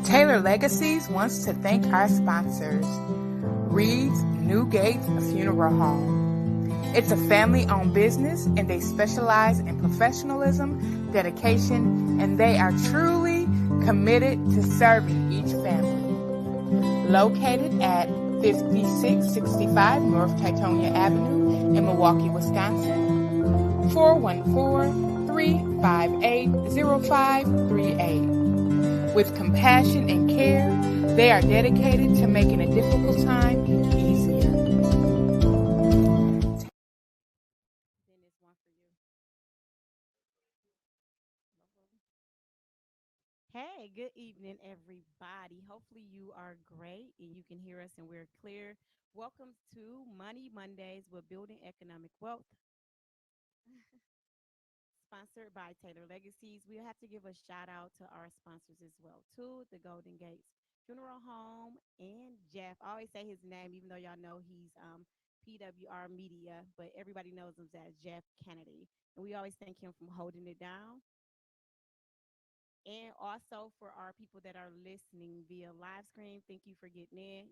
Taylor Legacies wants to thank our sponsors, Reed's Newgate Funeral Home. It's a family-owned business and they specialize in professionalism, dedication, and they are truly committed to serving each family. Located at 5665 North Titonia Avenue in Milwaukee, Wisconsin, 414-358-0538. With compassion and care, they are dedicated to making a difficult time easier. Hey, good evening, everybody. Hopefully, you are great and you can hear us and we're clear. Welcome to Money Mondays with Building Economic Wealth, sponsored by Taylor Legacies. We have to give a shout out to our sponsors as well, too, the Golden Gates Funeral Home and Jeff. I always say his name, even though y'all know he's PWR Media, but everybody knows him as Jeff Kennedy. And we always thank him for holding it down. And also for our people that are listening via live stream, thank you for getting in.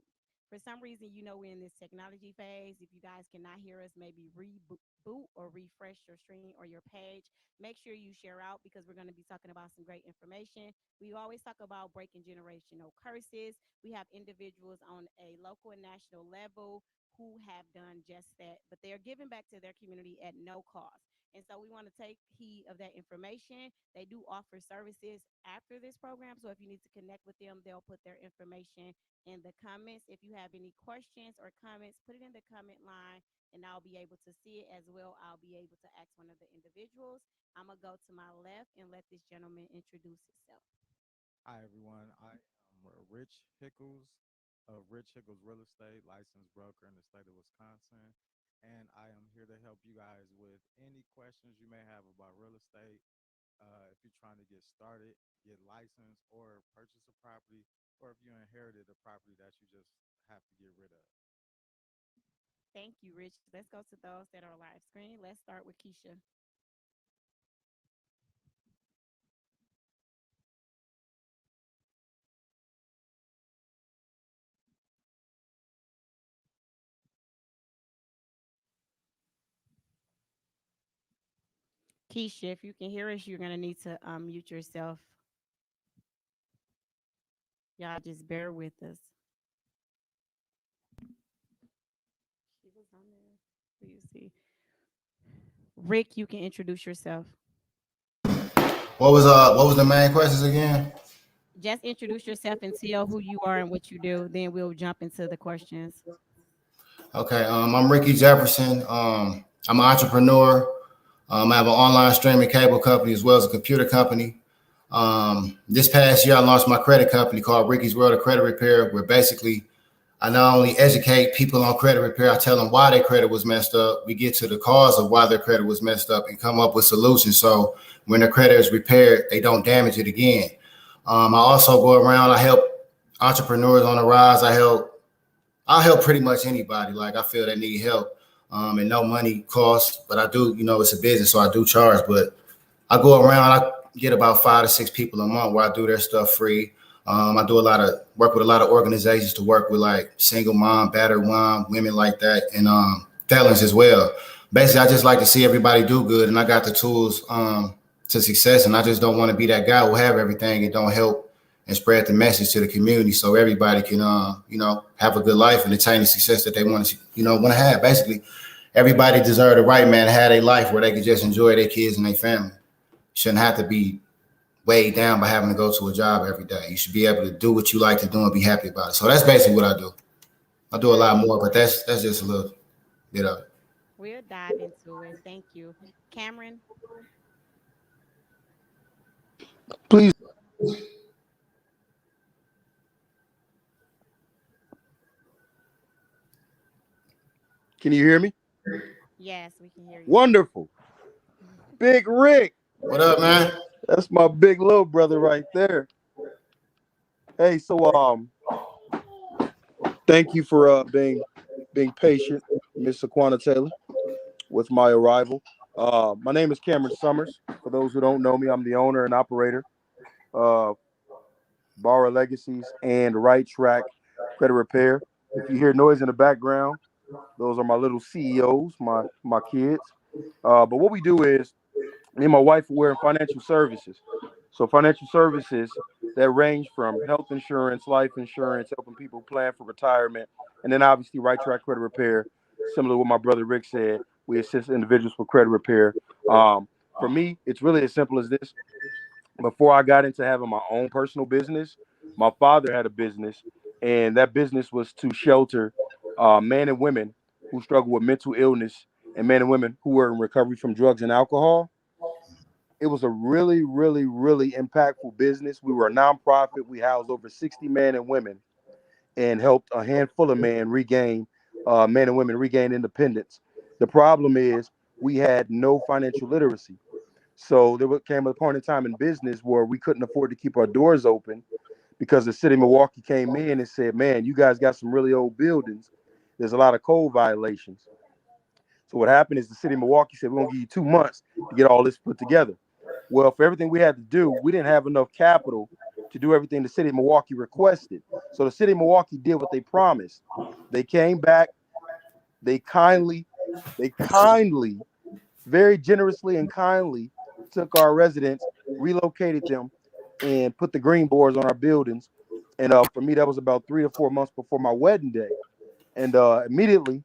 For some reason, we're in this technology phase. If you guys cannot hear us, maybe reboot or refresh your stream or your page. Make sure you share out because we're going to be talking about some great information. We always talk about breaking generational curses. We have individuals on a local and national level who have done just that, but they're giving back to their community at no cost. And so we want to take heed of that information. They do offer services after this program. So if you need to connect with them, they'll put their information in the comments. If you have any questions or comments, put it in the comment line and I'll be able to see it as well. I'll be able to ask one of the individuals. I'm going to go to my left and let this gentleman introduce himself. Hi, everyone. I am Rich Hickles of Rich Hickles Real Estate, licensed broker in the state of Wisconsin. And I am here to help you guys with any questions you may have about real estate. If you're trying to get started, get licensed, or purchase a property, or if you inherited a property that you just have to get rid of. Thank you, Rich. Let's go to those that are live screen. Let's start with Keisha. Keisha, if you can hear us, you're going to need to mute yourself. Y'all just bear with us. She was on there. You see. Rick, you can introduce yourself. What was the main questions again? Just introduce yourself and tell who you are and what you do. Then we'll jump into the questions. Okay, I'm Ricky Jefferson. I'm an entrepreneur. I have an online streaming cable company as well as a computer company. This past year, I launched my credit company called Ricky's World of Credit Repair, where basically I not only educate people on credit repair, I tell them why their credit was messed up. We get to the cause of why their credit was messed up and come up with solutions. So when their credit is repaired, they don't damage it again. I also go around, I help entrepreneurs on the rise. I'll help pretty much anybody. Like I feel they need help. And no money costs, but I do, it's a business, so I do charge. But I go around, I get about 5 to 6 people a month where I do their stuff free. I do work with a lot of organizations to work with like single mom, battered mom, women like that, and felons as well. Basically, I just like to see everybody do good, and I got the tools to success, and I just don't want to be that guy who have everything and don't help and spread the message to the community so everybody can, have a good life and attain the success that they want to have. Basically, everybody deserves the right, man, to have a life where they can just enjoy their kids and their family. Shouldn't have to be weighed down by having to go to a job every day. You should be able to do what you like to do and be happy about it. So that's basically what I do. I do a lot more, but that's just a little bit of it. We'll dive into it. Thank you. Cameron. Please, can you hear me? Yes, we can hear you. Wonderful. Big Rick. What up, man? That's my big little brother right there. Hey, so thank you for being patient, Miss Aquana Taylor, with my arrival. My name is Cameron Summers. For those who don't know me, I'm the owner and operator of Borrow Legacies, and Right Track Credit Repair. If you hear noise in the background, those are my little CEOs, my kids. But what we do is me and my wife were in financial services. So financial services that range from health insurance, life insurance, helping people plan for retirement, and then obviously Right Track Credit Repair. Similar to what my brother Rick said, we assist individuals for credit repair. Um, for me, it's really as simple as this. Before I got into having my own personal business, my father had a business, and that business was to shelter men and women who struggle with mental illness and men and women who were in recovery from drugs and alcohol. It was a really, really, really impactful business. We were a nonprofit. We housed over 60 men and women and helped a handful of men and women regain independence. The problem is we had no financial literacy. So came a point in time in business where we couldn't afford to keep our doors open because the city of Milwaukee came in and said, man, you guys got some really old buildings. There's a lot of code violations. So what happened is the city of Milwaukee said, we're going to give you 2 months to get all this put together. Well, for everything we had to do, we didn't have enough capital to do everything the city of Milwaukee requested. So the city of Milwaukee did what they promised. They came back. They kindly, very generously and kindly took our residents, relocated them, and put the green boards on our buildings. And for me, that was about 3 to 4 months before my wedding day. And immediately,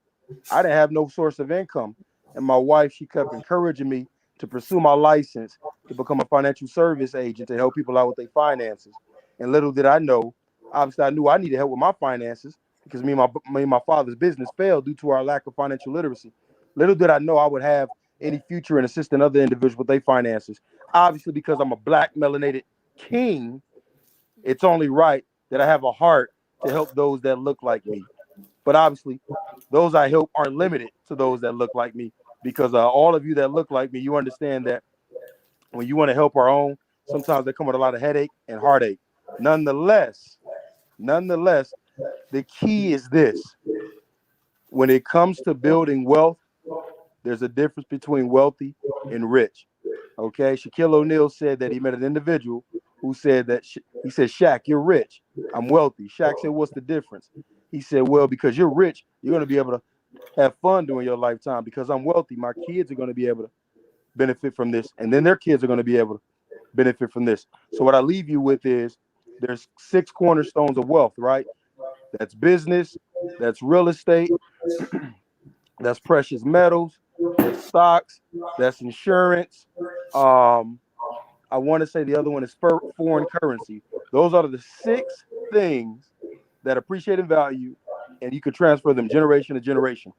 I didn't have no source of income. And my wife, she kept encouraging me to pursue my license to become a financial service agent to help people out with their finances. And little did I know, obviously, I knew I needed help with my finances because me and my father's business failed due to our lack of financial literacy. Little did I know I would have any future in assisting other individuals with their finances. Obviously, because I'm a black melanated king, it's only right that I have a heart to help those that look like me. But obviously, those I help aren't limited to those that look like me because all of you that look like me, you understand that when you want to help our own, sometimes they come with a lot of headache and heartache. Nonetheless, nonetheless, the key is this. When it comes to building wealth, there's a difference between wealthy and rich. Okay, Shaquille O'Neal said that he met an individual who said that he said, Shaq, you're rich. I'm wealthy. Shaq said, what's the difference? He said, well, because you're rich, you're going to be able to have fun during your lifetime. Because I'm wealthy, my kids are going to be able to benefit from this. And then their kids are going to be able to benefit from this. So what I leave you with is there's 6 cornerstones of wealth, right? That's business, that's real estate, that's precious metals, that's stocks, that's insurance. Um, I want to say the other one is foreign currency. Those are the 6 things that appreciate in value, and you can transfer them generation to generation.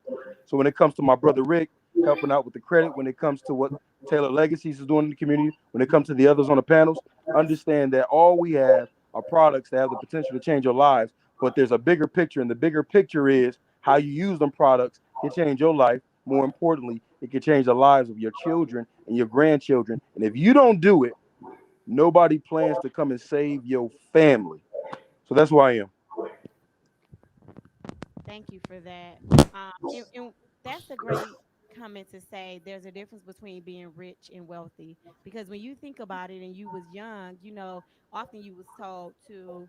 So when it comes to my brother Rick helping out with the credit, when it comes to what Taylor Legacies is doing in the community, when it comes to the others on the panels, understand that all we have are products that have the potential to change your lives. But there's a bigger picture, and the bigger picture is how you use them products can change your life. More importantly, it can change the lives of your children and your grandchildren. And if you don't do it, nobody plans to come and save your family. So that's who I am. Thank you for that. And that's a great comment to say. There's a difference between being rich and wealthy because when you think about it, and you was young, often you was told to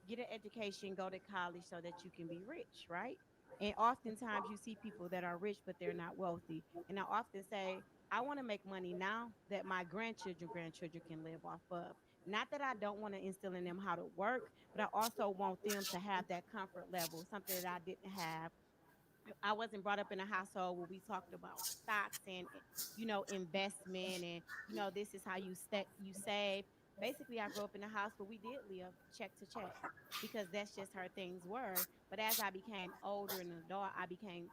get an education, go to college so that you can be rich, right? And oftentimes you see people that are rich but they're not wealthy. And I often say, I want to make money now that my grandchildren can live off of. Not that I don't want to instill in them how to work, but I also want them to have that comfort level, something that I didn't have. I wasn't brought up in a household where we talked about stocks and investment and this is how you save. Basically, I grew up in a house where we did live check to check because that's just how things were. But as I became older and an adult, I became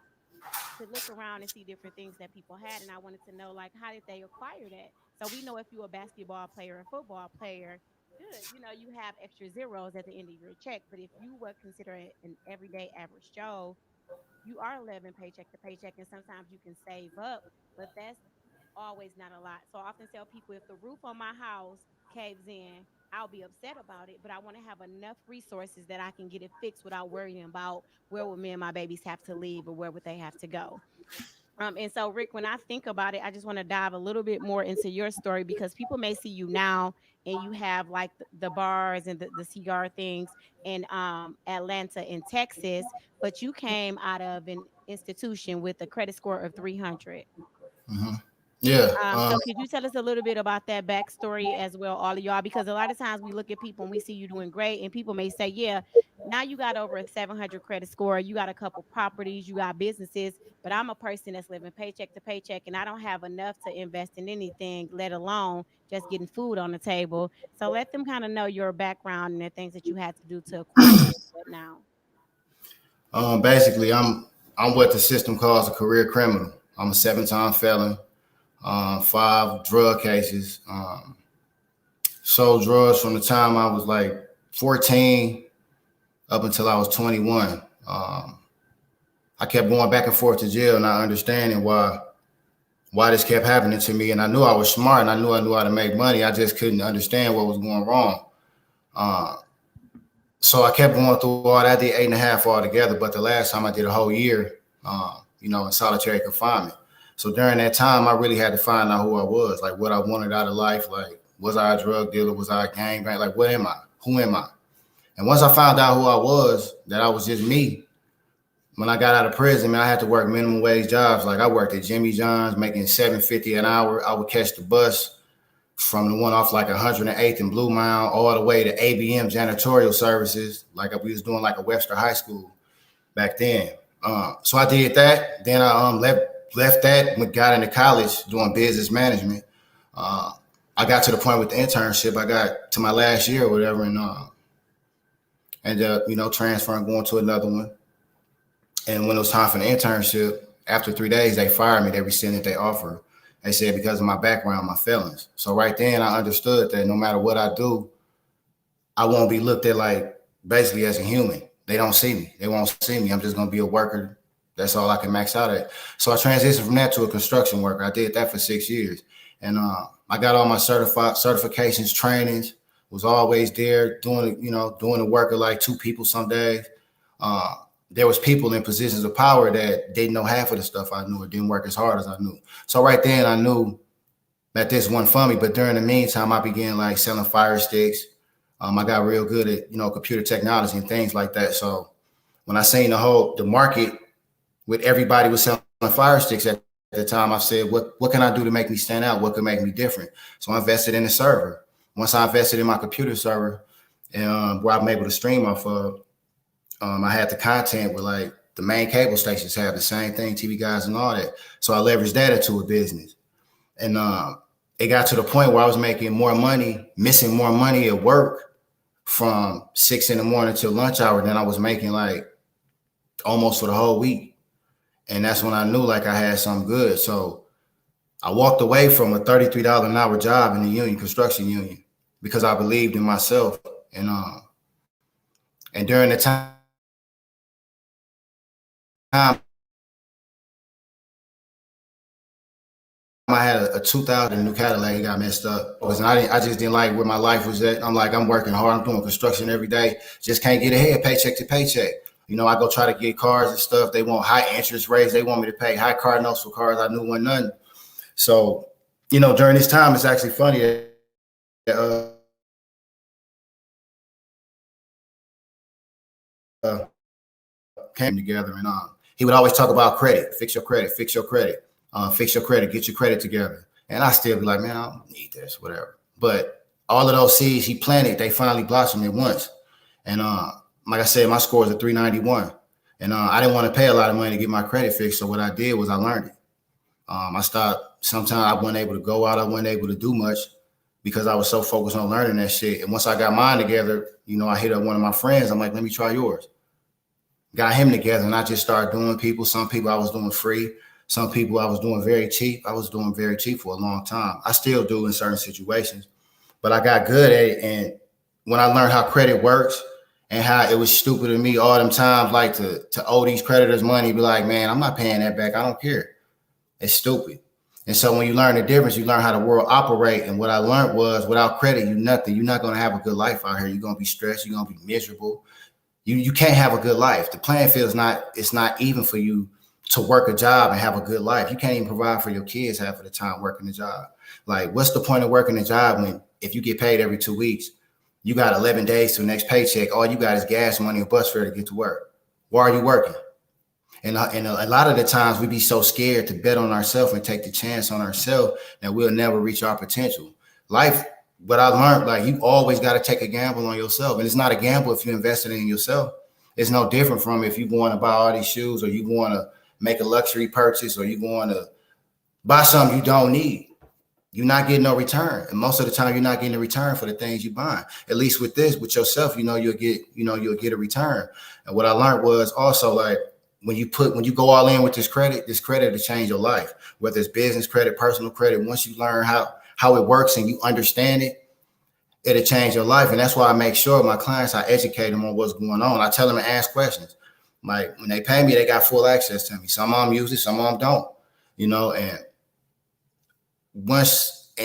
to look around and see different things that people had, and I wanted to know, like, how did they acquire that? So we know if you're a basketball player, a football player, good, you have extra zeros at the end of your check. But if you were considered an everyday average Joe, you are living paycheck to paycheck, and sometimes you can save up, but that's always not a lot. So I often tell people, if the roof on my house caves in, I'll be upset about it, but I want to have enough resources that I can get it fixed without worrying about where would me and my babies have to leave or where would they have to go. And so, Rick, when I think about it, I just want to dive a little bit more into your story because people may see you now and you have like the bars and the cigar things in Atlanta in Texas, but you came out of an institution with a credit score of 300. Hmm. Yeah. So could you tell us a little bit about that backstory as well, all of y'all? Because a lot of times we look at people and we see you doing great, and people may say, "Yeah, now you got over a 700 credit score, you got a couple properties, you got businesses, but I'm a person that's living paycheck to paycheck, and I don't have enough to invest in anything, let alone just getting food on the table." So let them kind of know your background and the things that you had to do to acquire that now. Basically, I'm what the system calls a career criminal. I'm a 7-time felon, 5 drug cases. Sold drugs from the time I was like 14 up until I was 21. I kept going back and forth to jail, not understanding why this kept happening to me. And I knew I was smart, and I knew how to make money. I just couldn't understand what was going wrong. So I kept going through all that. I did 8.5 altogether, but the last time I did a whole year, in solitary confinement. So during that time, I really had to find out who I was, like what I wanted out of life. Like, was I a drug dealer? Was I a gangbang? Like, what am I? Who am I? And once I found out who I was, that I was just me, when I got out of prison, man, I had to work minimum wage jobs. Like, I worked at Jimmy John's making $7.50 an hour. I would catch the bus from the one off like 108th and Blue Mound all the way to ABM janitorial services. Like, we was doing like a Webster High School back then. So I did that. Then I left that, got into college doing business management. I got to the point with the internship. I got to my last year or whatever, and ended up, transferring, going to another one. And when it was time for the internship, after 3 days, they fired me. They rescinded their offer. They said because of my background, my felons. So right then I understood that no matter what I do, I won't be looked at like basically as a human. They don't see me. They won't see me. I'm just going to be a worker. That's all I can max out at. So I transitioned from that to a construction worker. I did that for 6 years. And I got all my certifications, trainings, was always there doing the work of like 2 people some days. There was people in positions of power that didn't know half of the stuff I knew or didn't work as hard as I knew. So right then I knew that this wasn't for me. But during the meantime, I began like selling fire sticks. I got real good at, computer technology and things like that. So when I seen the market with everybody was selling fire sticks at the time, I said, what can I do to make me stand out? What could make me different? So I invested in the server. Once I invested in my computer server, where I'm able to stream off of, I had the content where like the main cable stations have the same thing, TV guys and all that. So I leveraged that into a business. And it got to the point where I was making more money, missing more money at work from 6 a.m. till lunch hour than I was making like almost for the whole week. And that's when I knew like I had something good. So I walked away from a $33 an hour job in the union, construction union, because I believed in myself. And during the time I had a 2000 new Cadillac. It got messed up because I just didn't like where my life was at. I'm working hard. I'm doing construction every day. Just can't get ahead, paycheck to paycheck. I go try to get cars and stuff. They want high interest rates. They want me to pay high car notes for cars I knew wasn't nothing. So, during this time, it's actually funny that came together, and he would always talk about credit. Fix your credit, fix your credit, fix your credit, get your credit together. And I still be like, man, I don't need this, whatever. But all of those seeds he planted, they finally blossomed at once. And like I said, my score is a 391. And I didn't want to pay a lot of money to get my credit fixed. So what I did was I learned it. I stopped. Sometimes I wasn't able to go out. I wasn't able to do much because I was so focused on learning that shit. And once I got mine together, I hit up one of my friends. I'm like, let me try yours. Got him together, and I just started doing people. Some people I was doing free. Some people I was doing very cheap. I was doing very cheap for a long time. I still do in certain situations, but I got good at it. And when I learned how credit works and how it was stupid of me all them times, like to owe these creditors money, be like, man, I'm not paying that back. I don't care. It's stupid. And so when you learn the difference, you learn how the world operate. And what I learned was without credit, you're nothing. You're not going to have a good life out here. You're going to be stressed. You're going to be miserable. You can't have a good life. The playing field it's not even for you to work a job and have a good life. You can't even provide for your kids half of the time working the job. Like, what's the point of working a job when if you get paid every 2 weeks, you got 11 days to the next paycheck. All you got is gas money and bus fare to get to work. Why are you working? And a lot of the times we be so scared to bet on ourselves and take the chance on ourselves that we'll never reach our potential. Life, what I learned, like you always got to take a gamble on yourself. And it's not a gamble if you invested in yourself. It's no different from if you want to buy all these shoes, or you want to make a luxury purchase, or you want to buy something you don't need. You're not getting no return. And most of the time you're not getting a return for the things you buy. At least with this, with yourself, you'll get a return. And what I learned was also, like, when you go all in with this credit will change your life, whether it's business credit, personal credit. Once you learn how it works and you understand it, it'll change your life. And that's why I make sure my clients, I educate them on what's going on. I tell them to ask questions. Like when they pay me, they got full access to me. Some of them use it, some of them don't, and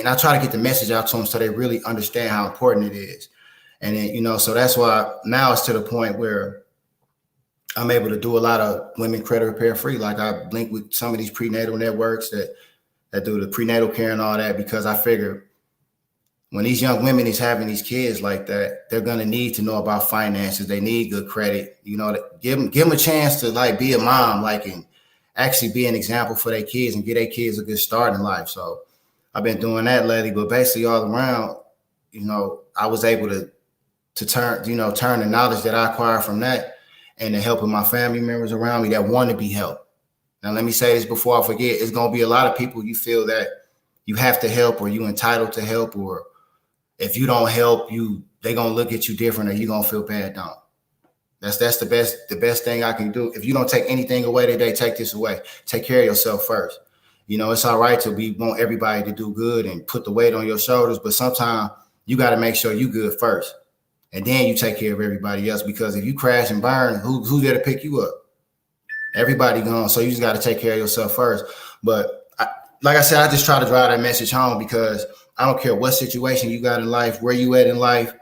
I try to get the message out to them so they really understand how important it is. And then, so that's why now it's to the point where I'm able to do a lot of women credit repair free. Like I link with some of these prenatal networks that do the prenatal care and all that, because I figure when these young women is having these kids like that, they're going to need to know about finances. They need good credit, give them a chance to like be a mom, like, and actually be an example for their kids and get their kids a good start in life. So I've been doing that lately, but basically all around, I was able to turn the knowledge that I acquired from that and the help of my family members around me that want to be helped. Now, let me say this before I forget. It's going to be a lot of people you feel that you have to help, or you entitled to help, or if you don't help, they're going to look at you different, or you're going to feel bad. Don't. That's the best thing I can do. If you don't take anything away today, take this away. Take care of yourself first. It's all right to want everybody to do good and put the weight on your shoulders, but sometimes you got to make sure you good first. And then you take care of everybody else, because if you crash and burn, who's there to pick you up? Everybody gone. So you just got to take care of yourself first. But like I said, I just try to drive that message home, because I don't care what situation you got in life, where you at in life,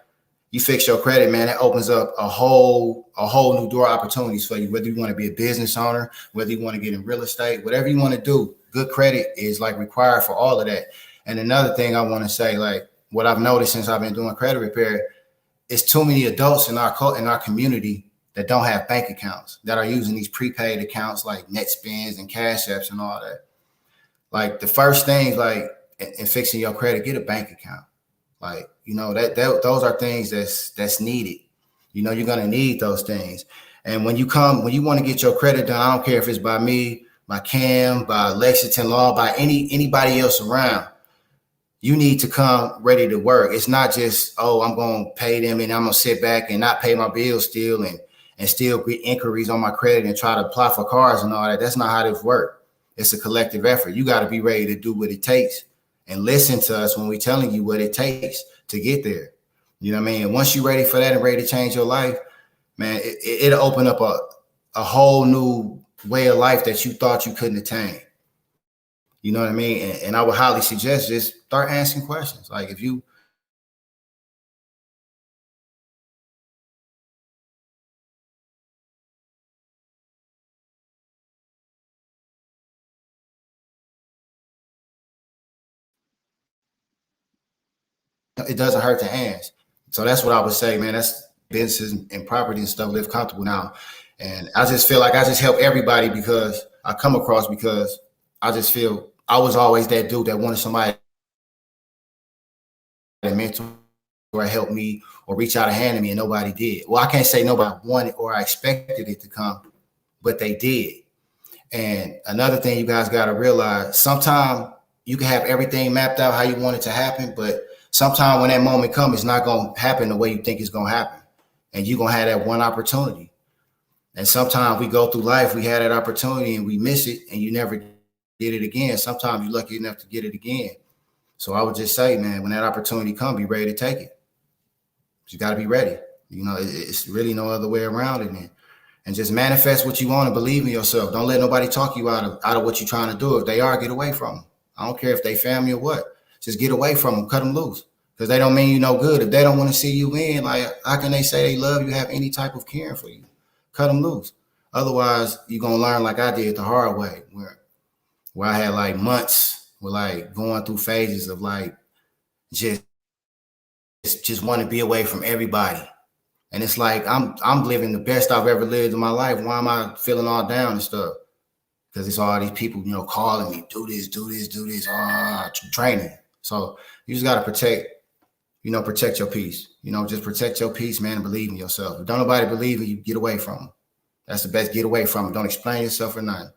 you fix your credit, man, that opens up a whole new door of opportunities for you. Whether you want to be a business owner, whether you want to get in real estate, whatever you want to do, good credit is like required for all of that. And another thing I want to say, like what I've noticed since I've been doing credit repair, it's too many adults in our community that don't have bank accounts, that are using these prepaid accounts like NetSpends and Cash Apps and all that. Like the first thing, like in fixing your credit, get a bank account. Like, those are things that's needed. You're going to need those things. And when you want to get your credit done, I don't care if it's by me, by Cam, by Lexington Law, by anybody else around, you need to come ready to work. It's not just, I'm going to pay them and I'm going to sit back and not pay my bills still and still get inquiries on my credit and try to apply for cars and all that. That's not how this works. It's a collective effort. You got to be ready to do what it takes and listen to us when we're telling you what it takes to get there. You know what I mean? And once you're ready for that and ready to change your life, man, it'll open up a whole new way of life that you thought you couldn't attain. You know what I mean? And I would highly suggest just start asking questions. Like if you, it doesn't hurt to ask. So that's what I would say, man. That's businesses and property and stuff live comfortable now. And I just feel like I just help everybody because I just feel I was always that dude that wanted somebody to mentor or help me or reach out a hand to me, and nobody did. Well, I can't say nobody wanted or I expected it to come, but they did. And another thing you guys got to realize, sometimes you can have everything mapped out how you want it to happen, but sometimes when that moment comes, it's not going to happen the way you think it's going to happen. And you're going to have that one opportunity. And sometimes we go through life, we had that opportunity and we miss it and you never did it again. Sometimes you're lucky enough to get it again. So I would just say, man, when that opportunity comes, be ready to take it. You got to be ready. It's really no other way around it. And just manifest what you want and believe in yourself. Don't let nobody talk you out of what you're trying to do. If they are, get away from them. I don't care if they family or what. Just get away from them. Cut them loose. Because they don't mean you no good. If they don't want to see you in, like, how can they say they love you, have any type of caring for you? Cut them loose. Otherwise, you're going to learn like I did the hard way, where I had like months with like going through phases of like just just want to be away from everybody. And it's like I'm living the best I've ever lived in my life. Why am I feeling all down and stuff? Because it's all these people, calling me, do this, training. So you just gotta protect your peace. Just protect your peace, man, and believe in yourself. If don't nobody believe in you, get away from them. That's the best. Get away from them. Don't explain yourself or nothing.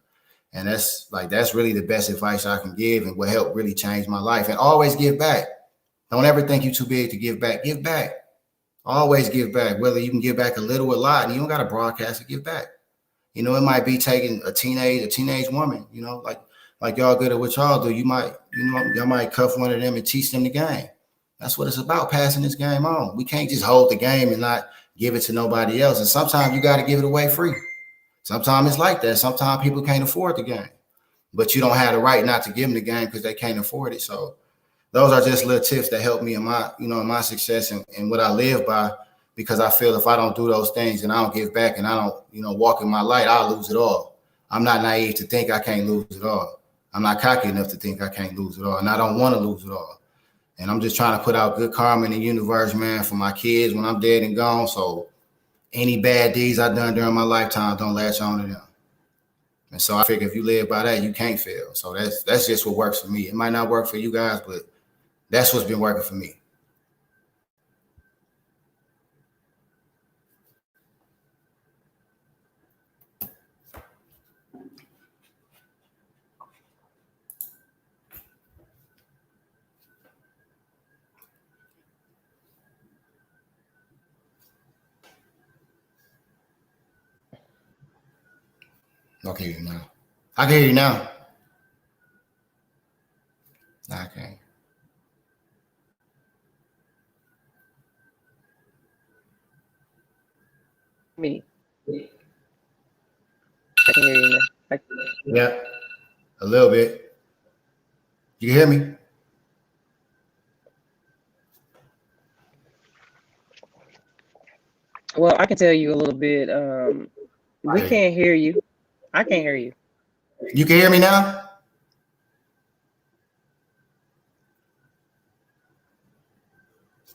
And that's really the best advice I can give, and will help really change my life. And always give back. Don't ever think you're too big to give back. Give back. Always give back. Whether you can give back a little or a lot, and you don't got to broadcast it. Give back. It might be taking a teenage woman. Like y'all good at what y'all do. Y'all might cuff one of them and teach them the game. That's what it's about, passing this game on. We can't just hold the game and not give it to nobody else. And sometimes you got to give it away free. Sometimes it's like that. Sometimes people can't afford the game, but you don't have the right not to give them the game because they can't afford it. So those are just little tips that help me in my success and what I live by, because I feel if I don't do those things and I don't give back and I don't, walk in my light, I'll lose it all. I'm not naive to think I can't lose it all. I'm not cocky enough to think I can't lose it all. And I don't want to lose it all. And I'm just trying to put out good karma in the universe, man, for my kids when I'm dead and gone. So any bad deeds I've done during my lifetime don't latch on to them. And so I figure if you live by that, you can't fail. So that's just what works for me. It might not work for you guys, but that's what's been working for me. I can hear you now. I can hear you now. No, I can't. Me. I can hear you now. Yeah, a little bit. You can hear me? Well, I can tell you a little bit. We can't hear you. I can't hear you. You can hear me now?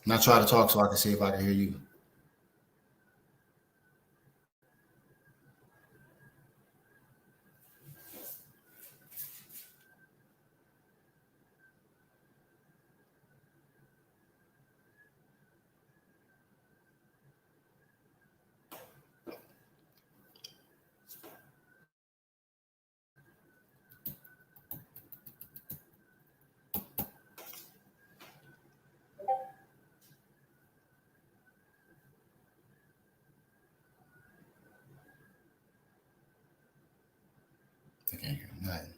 Now try to talk so I can see if I can hear you. I can't hear nothing.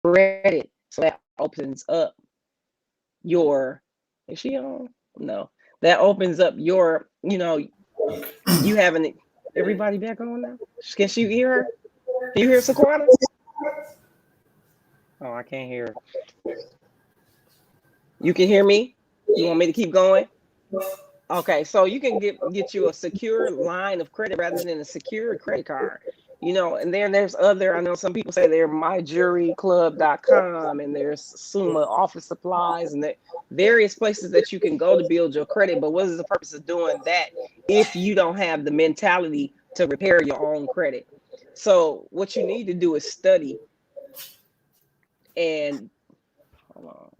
credit. So that opens up your, is she on? No. That opens up your, you having everybody back on now? Can she hear her? Can you hear Saquana? Oh, I can't hear her. You can hear me? You want me to keep going? Okay, so you can get you a secure line of credit rather than a secured credit card. And then there's other, I know some people say they're myjuryclub.com and there's Summa Office Supplies and there various places that you can go to build your credit. But what is the purpose of doing that if you don't have the mentality to repair your own credit? So what you need to do is study. And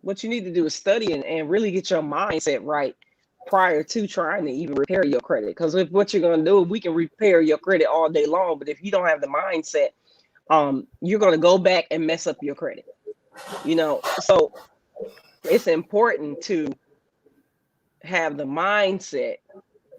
what you need to do is study and really get your mindset right prior to trying to even repair your credit. Because if what you're going to do, we can repair your credit all day long, but if you don't have the mindset, you're going to go back and mess up your credit. So it's important to have the mindset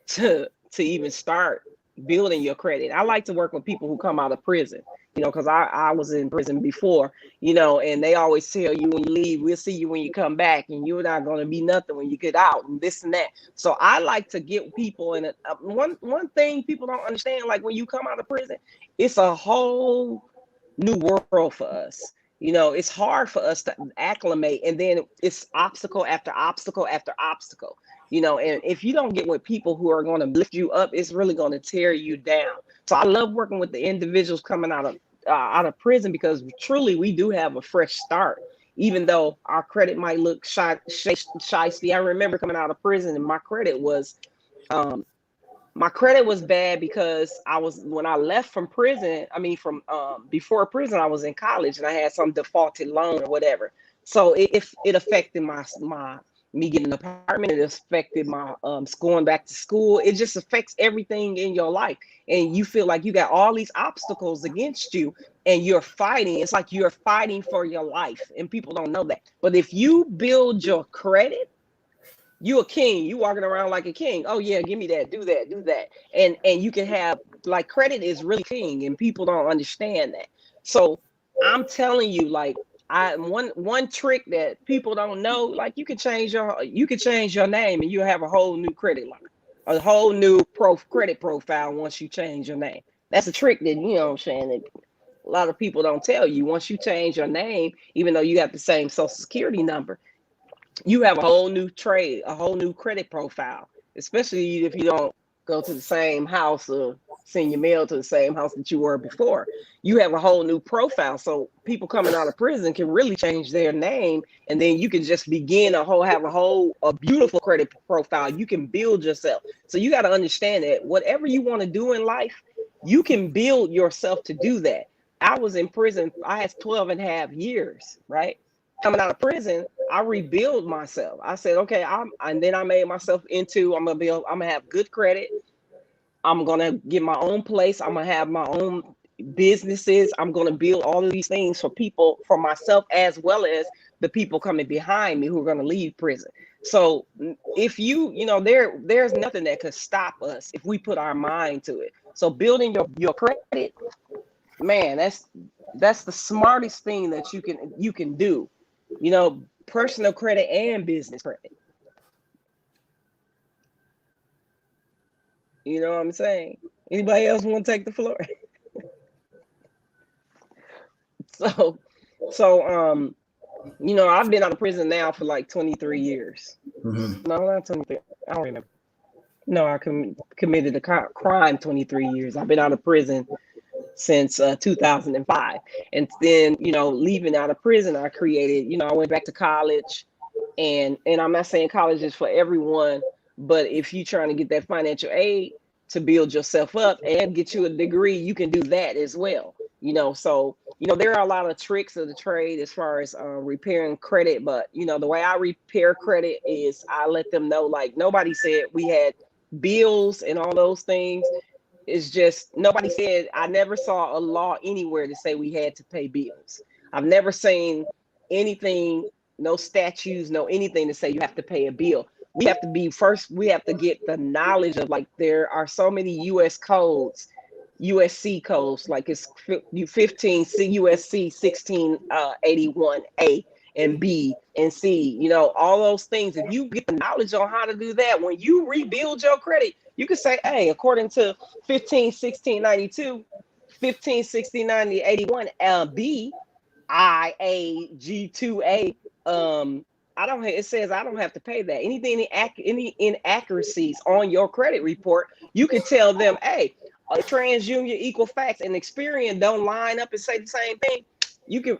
to even start building your credit. I like to work with people who come out of prison, because I was in prison before, and they always tell you when you leave, we'll see you when you come back, and you're not going to be nothing when you get out, and this and that. So I like to get people in one thing people don't understand, like when you come out of prison, it's a whole new world for us. It's hard for us to acclimate, and then it's obstacle after obstacle after obstacle. And if you don't get with people who are going to lift you up, it's really going to tear you down. So I love working with the individuals coming out of prison, because truly we do have a fresh start, even though our credit might look shysty. I remember coming out of prison and my credit was bad because when I left from prison, before prison, I was in college and I had some defaulted loan or whatever. So it affected me getting an apartment. It affected my going back to school. It just affects everything in your life. And you feel like you got all these obstacles against you and you're fighting. It's like you're fighting for your life, and people don't know that. But if you build your credit, you a king. You walking around like a king. Oh yeah, give me that, do that. And you can have, like, credit is really king, and people don't understand that. So I'm telling you, like, one trick that people don't know, like, you can change your name and you have a whole new credit line, a whole new credit profile once you change your name. That's a trick that, I'm saying, that a lot of people don't tell you. Once you change your name, even though you have the same social security number, you have a whole new a whole new credit profile, especially if you don't go to the same house or send your mail to the same house that you were before. You have a whole new profile. So people coming out of prison can really change their name, and then you can just begin have a beautiful credit profile. You can build yourself. So you got to understand that whatever you want to do in life, you can build yourself to do that. I was in prison. I had 12 and a half years, right? Coming out of prison, I rebuild myself. I said, okay, and then I made myself into, I'm gonna have good credit. I'm gonna get my own place. I'm gonna have my own businesses. I'm gonna build all of these things for people, for myself, as well as the people coming behind me who are gonna leave prison. So if there's nothing that could stop us if we put our mind to it. So building your credit, man, that's the smartest thing that you can do. Personal credit and business credit. You know what I'm saying? Anybody else want to take the floor? So I've been out of prison now for like 23 years. Mm-hmm. No, not 23. I don't remember. No, I committed a crime 23 years. I've been out of prison since 2005. And then, leaving out of prison, I created, I went back to college, and I'm not saying college is for everyone, but if you're trying to get that financial aid to build yourself up and get you a degree, you can do that as well. So, there are a lot of tricks of the trade as far as repairing credit. But, the way I repair credit is I let them know, like, nobody said we had bills and all those things. It's just, nobody said, I never saw a law anywhere to say we had to pay bills. I've never seen anything, no statutes, no anything to say you have to pay a bill. We have to get the knowledge of, like, there are so many US codes USC codes, like it's 15 USC 1681 A and B and C, you know, all those things. If you get the knowledge on how to do that, when you rebuild your credit, you can say, hey, according to 15 16 92, 15 16 90 81 B, I A G 2A, I don't. It says I don't have to pay that. Any inaccuracies on your credit report, you can tell them, hey, TransUnion, Equifax, and Experian don't line up and say the same thing. You can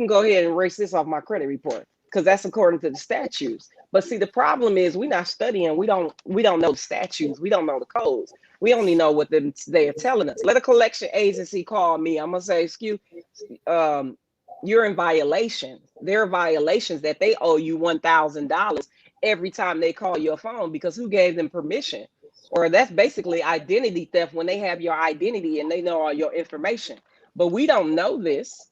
go ahead and erase this off my credit report because that's according to the statutes. But see, the problem is we're not studying. We don't know the statutes. We don't know the codes. We only know what they are telling us. Let a collection agency call me. I'm gonna say, excuse, you're in violation. There are violations that they owe you $1,000 every time they call your phone because who gave them permission? Or that's basically identity theft when they have your identity and they know all your information. But we don't know this.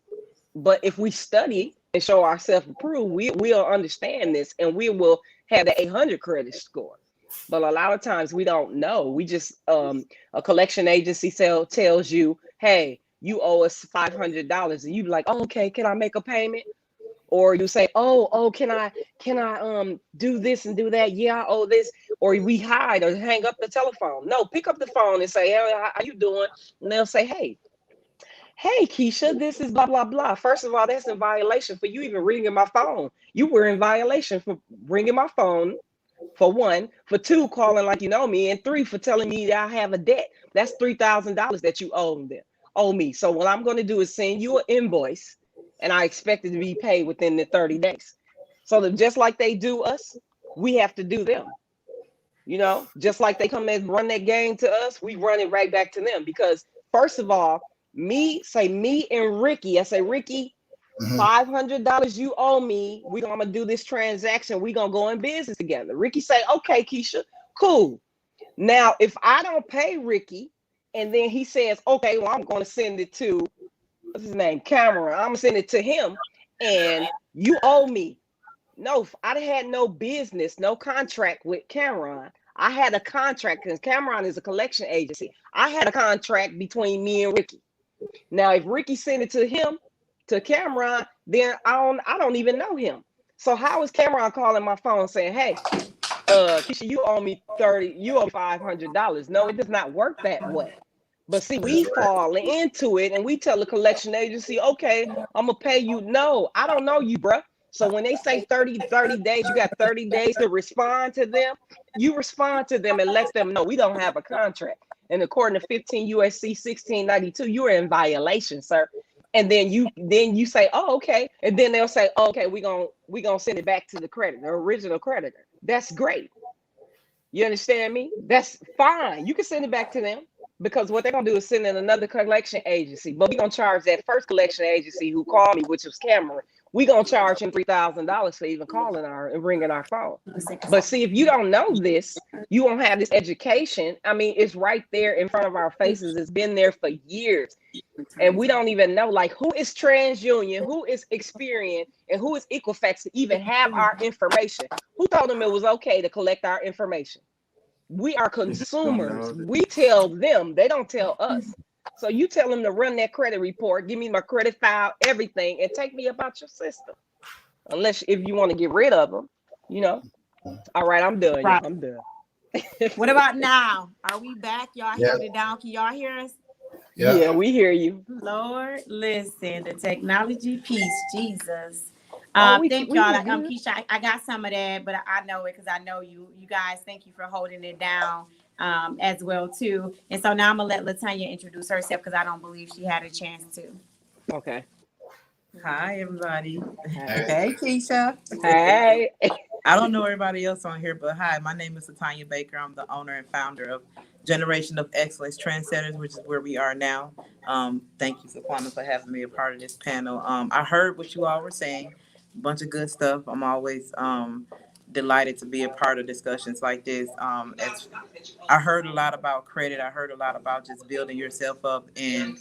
But if we study and show ourselves approved, we'll understand this and we will have the 800 credit score. But a lot of times we don't know. We just, a collection agency tells you, hey, you owe us $500. And you be like, oh, okay, can I make a payment? Or you say, oh, can I do this and do that? Yeah, I owe this. Or we hide or hang up the telephone. No, pick up the phone and say, hey, how you doing? And they'll say, hey, Keisha, this is blah, blah, blah. First of all, that's in violation for you even ringing my phone. You were in violation for ringing my phone, for one. For two, calling like you know me. And three, for telling me that I have a debt. That's $3,000 that you owe me. So what I'm going to do is send you an invoice, and I expect it to be paid within the 30 days. So that just like they do us, we have to do them. You know, just like they come and run that game to us, we run it right back to them. Because first of all, me and Ricky, I say, Ricky, $500 you owe me. We're going to do this transaction. We're going to go in business together. Ricky say, okay, Keisha, cool. Now, if I don't pay Ricky, and then he says, okay, well, I'm going to send it to, what's his name, Cameron. I'm going to send it to him, and you owe me. No, I had no business, no contract with Cameron. I had a contract because Cameron is a collection agency. I had a contract between me and Ricky. Now, if Ricky sent it to him, to Cameron, then I don't even know him. So how is Cameron calling my phone saying, hey, Keisha, you owe me $500? No, it does not work that way. But see, we fall into it and we tell the collection agency, okay, I'm gonna pay you. No, I don't know you, bruh. So when they say 30 days, you got 30 days to respond to them. You respond to them and let them know we don't have a contract. And according to 15 USC 1692, you're in violation, sir. And then you say, oh, okay. And then they'll say, oh, okay, we're gonna send it back to the creditor, the original creditor. That's great. You understand me? That's fine. You can send it back to them because what they're gonna do is send in another collection agency. But we're gonna charge that first collection agency who called me, which was Cameron. We're gonna charge him $3,000 for even calling and ringing our phone. But see, if you don't know this, you won't have this education. I mean, it's right there in front of our faces. It's been there for years. And we don't even know, like, who is TransUnion, who is Experian, and who is Equifax to even have our information? Who told them it was okay to collect our information? We are consumers. We tell them, they don't tell us. So you tell them to run that credit report, give me my credit file, everything, and take me about your system. Unless if you want to get rid of them, you know. All right, I'm done. Right. I'm done. What about now? Are we back? Y'all held it down. Can y'all hear us? Yeah, we hear you. Lord, listen, the technology piece, Jesus. Oh, Thank y'all. Keisha, I got some of that, but I know it because I know you guys. Thank you for holding it down as well too. And so now I'm gonna let Latanya introduce herself because I don't believe she had a chance to. Okay. Hi, everybody. Hey, Keisha. Hey. I don't know everybody else on here, but hi, my name is Latanya Baker. I'm the owner and founder of Generation of Excellence Trendsetters, which is where we are now. Thank you, Zaquana, for having me a part of this panel. I heard what you all were saying, a bunch of good stuff. I'm always delighted to be a part of discussions like this. I heard a lot about credit. I heard a lot about just building yourself up. And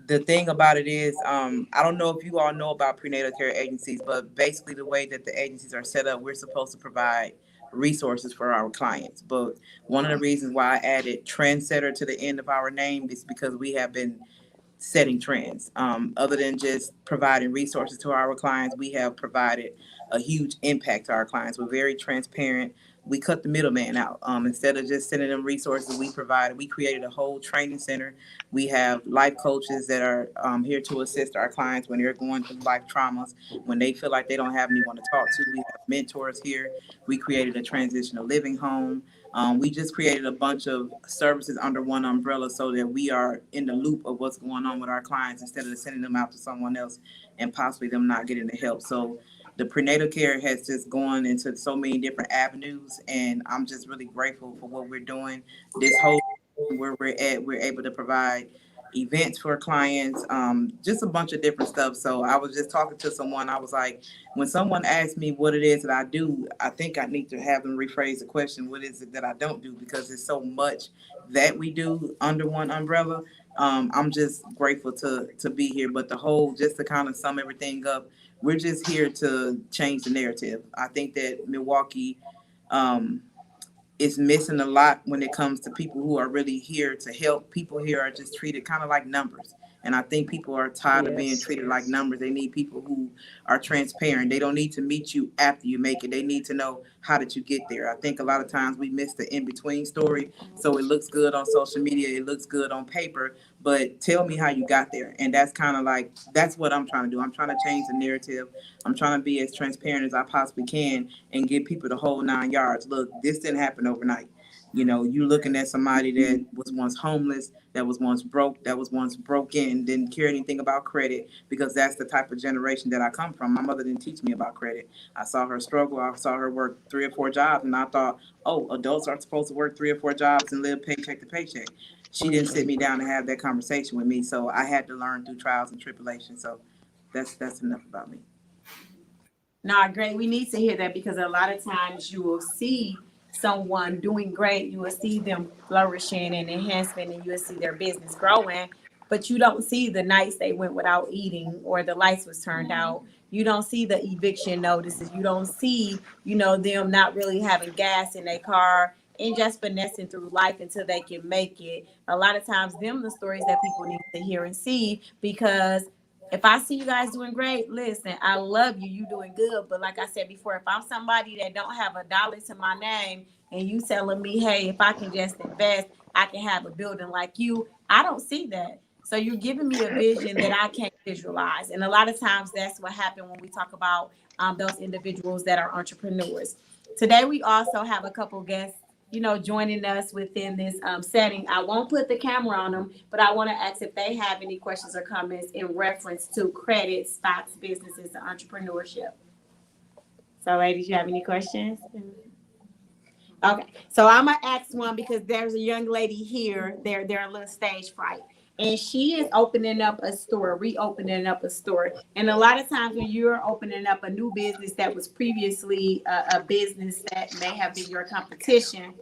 the thing about it is, I don't know if you all know about prenatal care agencies, but basically the way that the agencies are set up, we're supposed to provide resources for our clients. But one of the reasons why I added trendsetter to the end of our name is because we have been setting trends. Other than just providing resources to our clients, we have provided a huge impact to our clients. We're very transparent. We cut the middleman out. Instead of just sending them resources, we created a whole training center. We have life coaches that are here to assist our clients when they're going through life traumas, when they feel like they don't have anyone to talk to. We have mentors here. We created a transitional living home. We just created a bunch of services under one umbrella so that we are in the loop of what's going on with our clients instead of sending them out to someone else and possibly them not getting the help. So the prenatal care has just gone into so many different avenues, and I'm just really grateful for what we're doing. This whole where we're at, we're able to provide events for clients, just a bunch of different stuff. So I was just talking to someone. I was like, when someone asks me what it is that I do, I think I need to have them rephrase the question, what is it that I don't do? Because there's so much that we do under one umbrella. I'm just grateful to be here. But the whole, just to kind of sum everything up, we're just here to change the narrative. I think that Milwaukee is missing a lot when it comes to people who are really here to help. People here are just treated kind of like numbers. And I think people are tired of being treated like numbers. They need people who are transparent. They don't need to meet you after you make it. They need to know, how did you get there? I think a lot of times we miss the in-between story. So it looks good on social media. It looks good on paper. But tell me how you got there. And that's kind of like, that's what I'm trying to do. I'm trying to change the narrative. I'm trying to be as transparent as I possibly can and give people the whole 9 yards. Look, this didn't happen overnight. You know, you looking at somebody that was once homeless, that was once broke, that was once broken, didn't care anything about credit, because that's the type of generation that I come from. My mother didn't teach me about credit. I saw her struggle. I saw her work 3 or 4 jobs, and I thought, oh, adults are supposed to work 3 or 4 jobs and live paycheck to paycheck. She didn't sit me down and have that conversation with me, so I had to learn through trials and tribulations. So that's enough about me. No, great. We need to hear that, because a lot of times you will see someone doing great, you will see them flourishing and enhancement, and you will see their business growing, but you don't see the nights they went without eating, or the lights was turned out. You don't see the eviction notices. You don't see, them not really having gas in their car and just finessing through life until they can make it. A lot of times, the stories that people need to hear and see, because if I see you guys doing great, listen, I love you. You doing good. But like I said before, if I'm somebody that don't have a dollar to my name and you telling me, hey, if I can just invest, I can have a building like you, I don't see that. So you're giving me a vision that I can't visualize. And a lot of times that's what happened when we talk about those individuals that are entrepreneurs. Today, we also have a couple guests joining us within this setting. I won't put the camera on them, but I want to ask if they have any questions or comments in reference to credit, stocks, businesses, and entrepreneurship. So, ladies, you have any questions? Okay, so I'm gonna ask one, because there's a young lady here. They're a little stage fright, and she is reopening up a store. And a lot of times when you're opening up a new business that was previously a business that may have been your competition,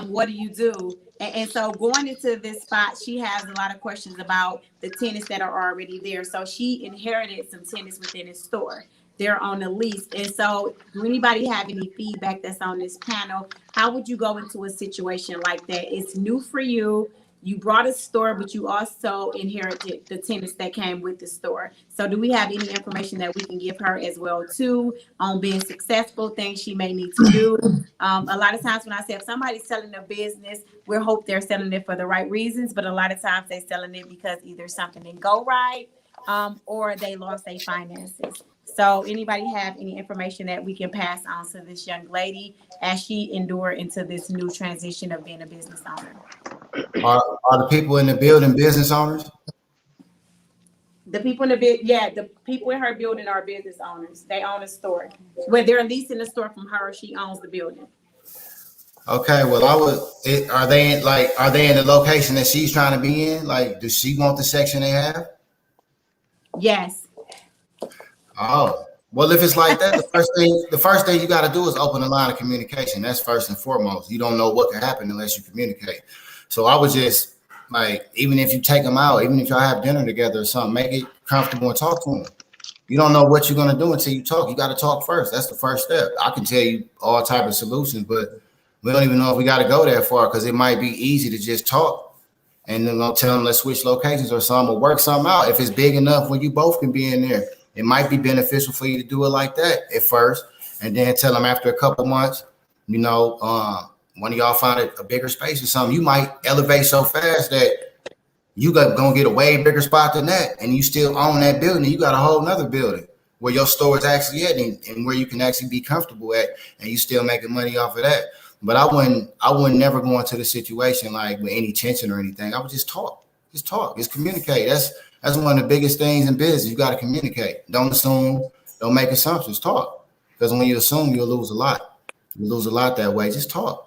what do you do? And so going into this spot, she has a lot of questions about the tenants that are already there. So she inherited some tenants within the store. They're on a lease. And so do anybody have any feedback that's on this panel? How would you go into a situation like that? It's new for you. You brought a store, but you also inherited the tenants that came with the store. So do we have any information that we can give her as well too on being successful, things she may need to do? A lot of times when I say if somebody's selling a business, we hope they're selling it for the right reasons, but a lot of times they're selling it because either something didn't go right or they lost their finances. So anybody have any information that we can pass on to this young lady as she endured into this new transition of being a business owner? Are the people in the building business owners? The people in the people in her building are business owners. They own a store. When they're leasing the store from her, she owns the building. Okay, well, are they in the location that she's trying to be in? Like, does she want the section they have? Yes. Oh, well, if it's like that, the first thing you got to do is open a line of communication. That's first and foremost. You don't know what can happen unless you communicate. So I would just, like, even if you take them out, even if y'all have dinner together or something, make it comfortable and talk to them. You don't know what you're gonna do until you talk. You got to talk first. That's the first step. I can tell you all type of solutions, but we don't even know if we got to go that far because it might be easy to just talk and then I'll tell them let's switch locations or something or work something out. If it's big enough where you both can be in there, it might be beneficial for you to do it like that at first, and then tell them after a couple months, when of y'all find a bigger space or something, you might elevate so fast that you gonna get a way bigger spot than that, and you still own that building. You got a whole nother building where your store is actually at, and where you can actually be comfortable at, and you still making money off of that. But I wouldn't never go into the situation like with any tension or anything. I would just talk, just communicate. That's one of the biggest things in business. You got to communicate. Don't assume. Don't make assumptions. Talk, because when you assume, you'll lose a lot. You lose a lot that way. Just talk.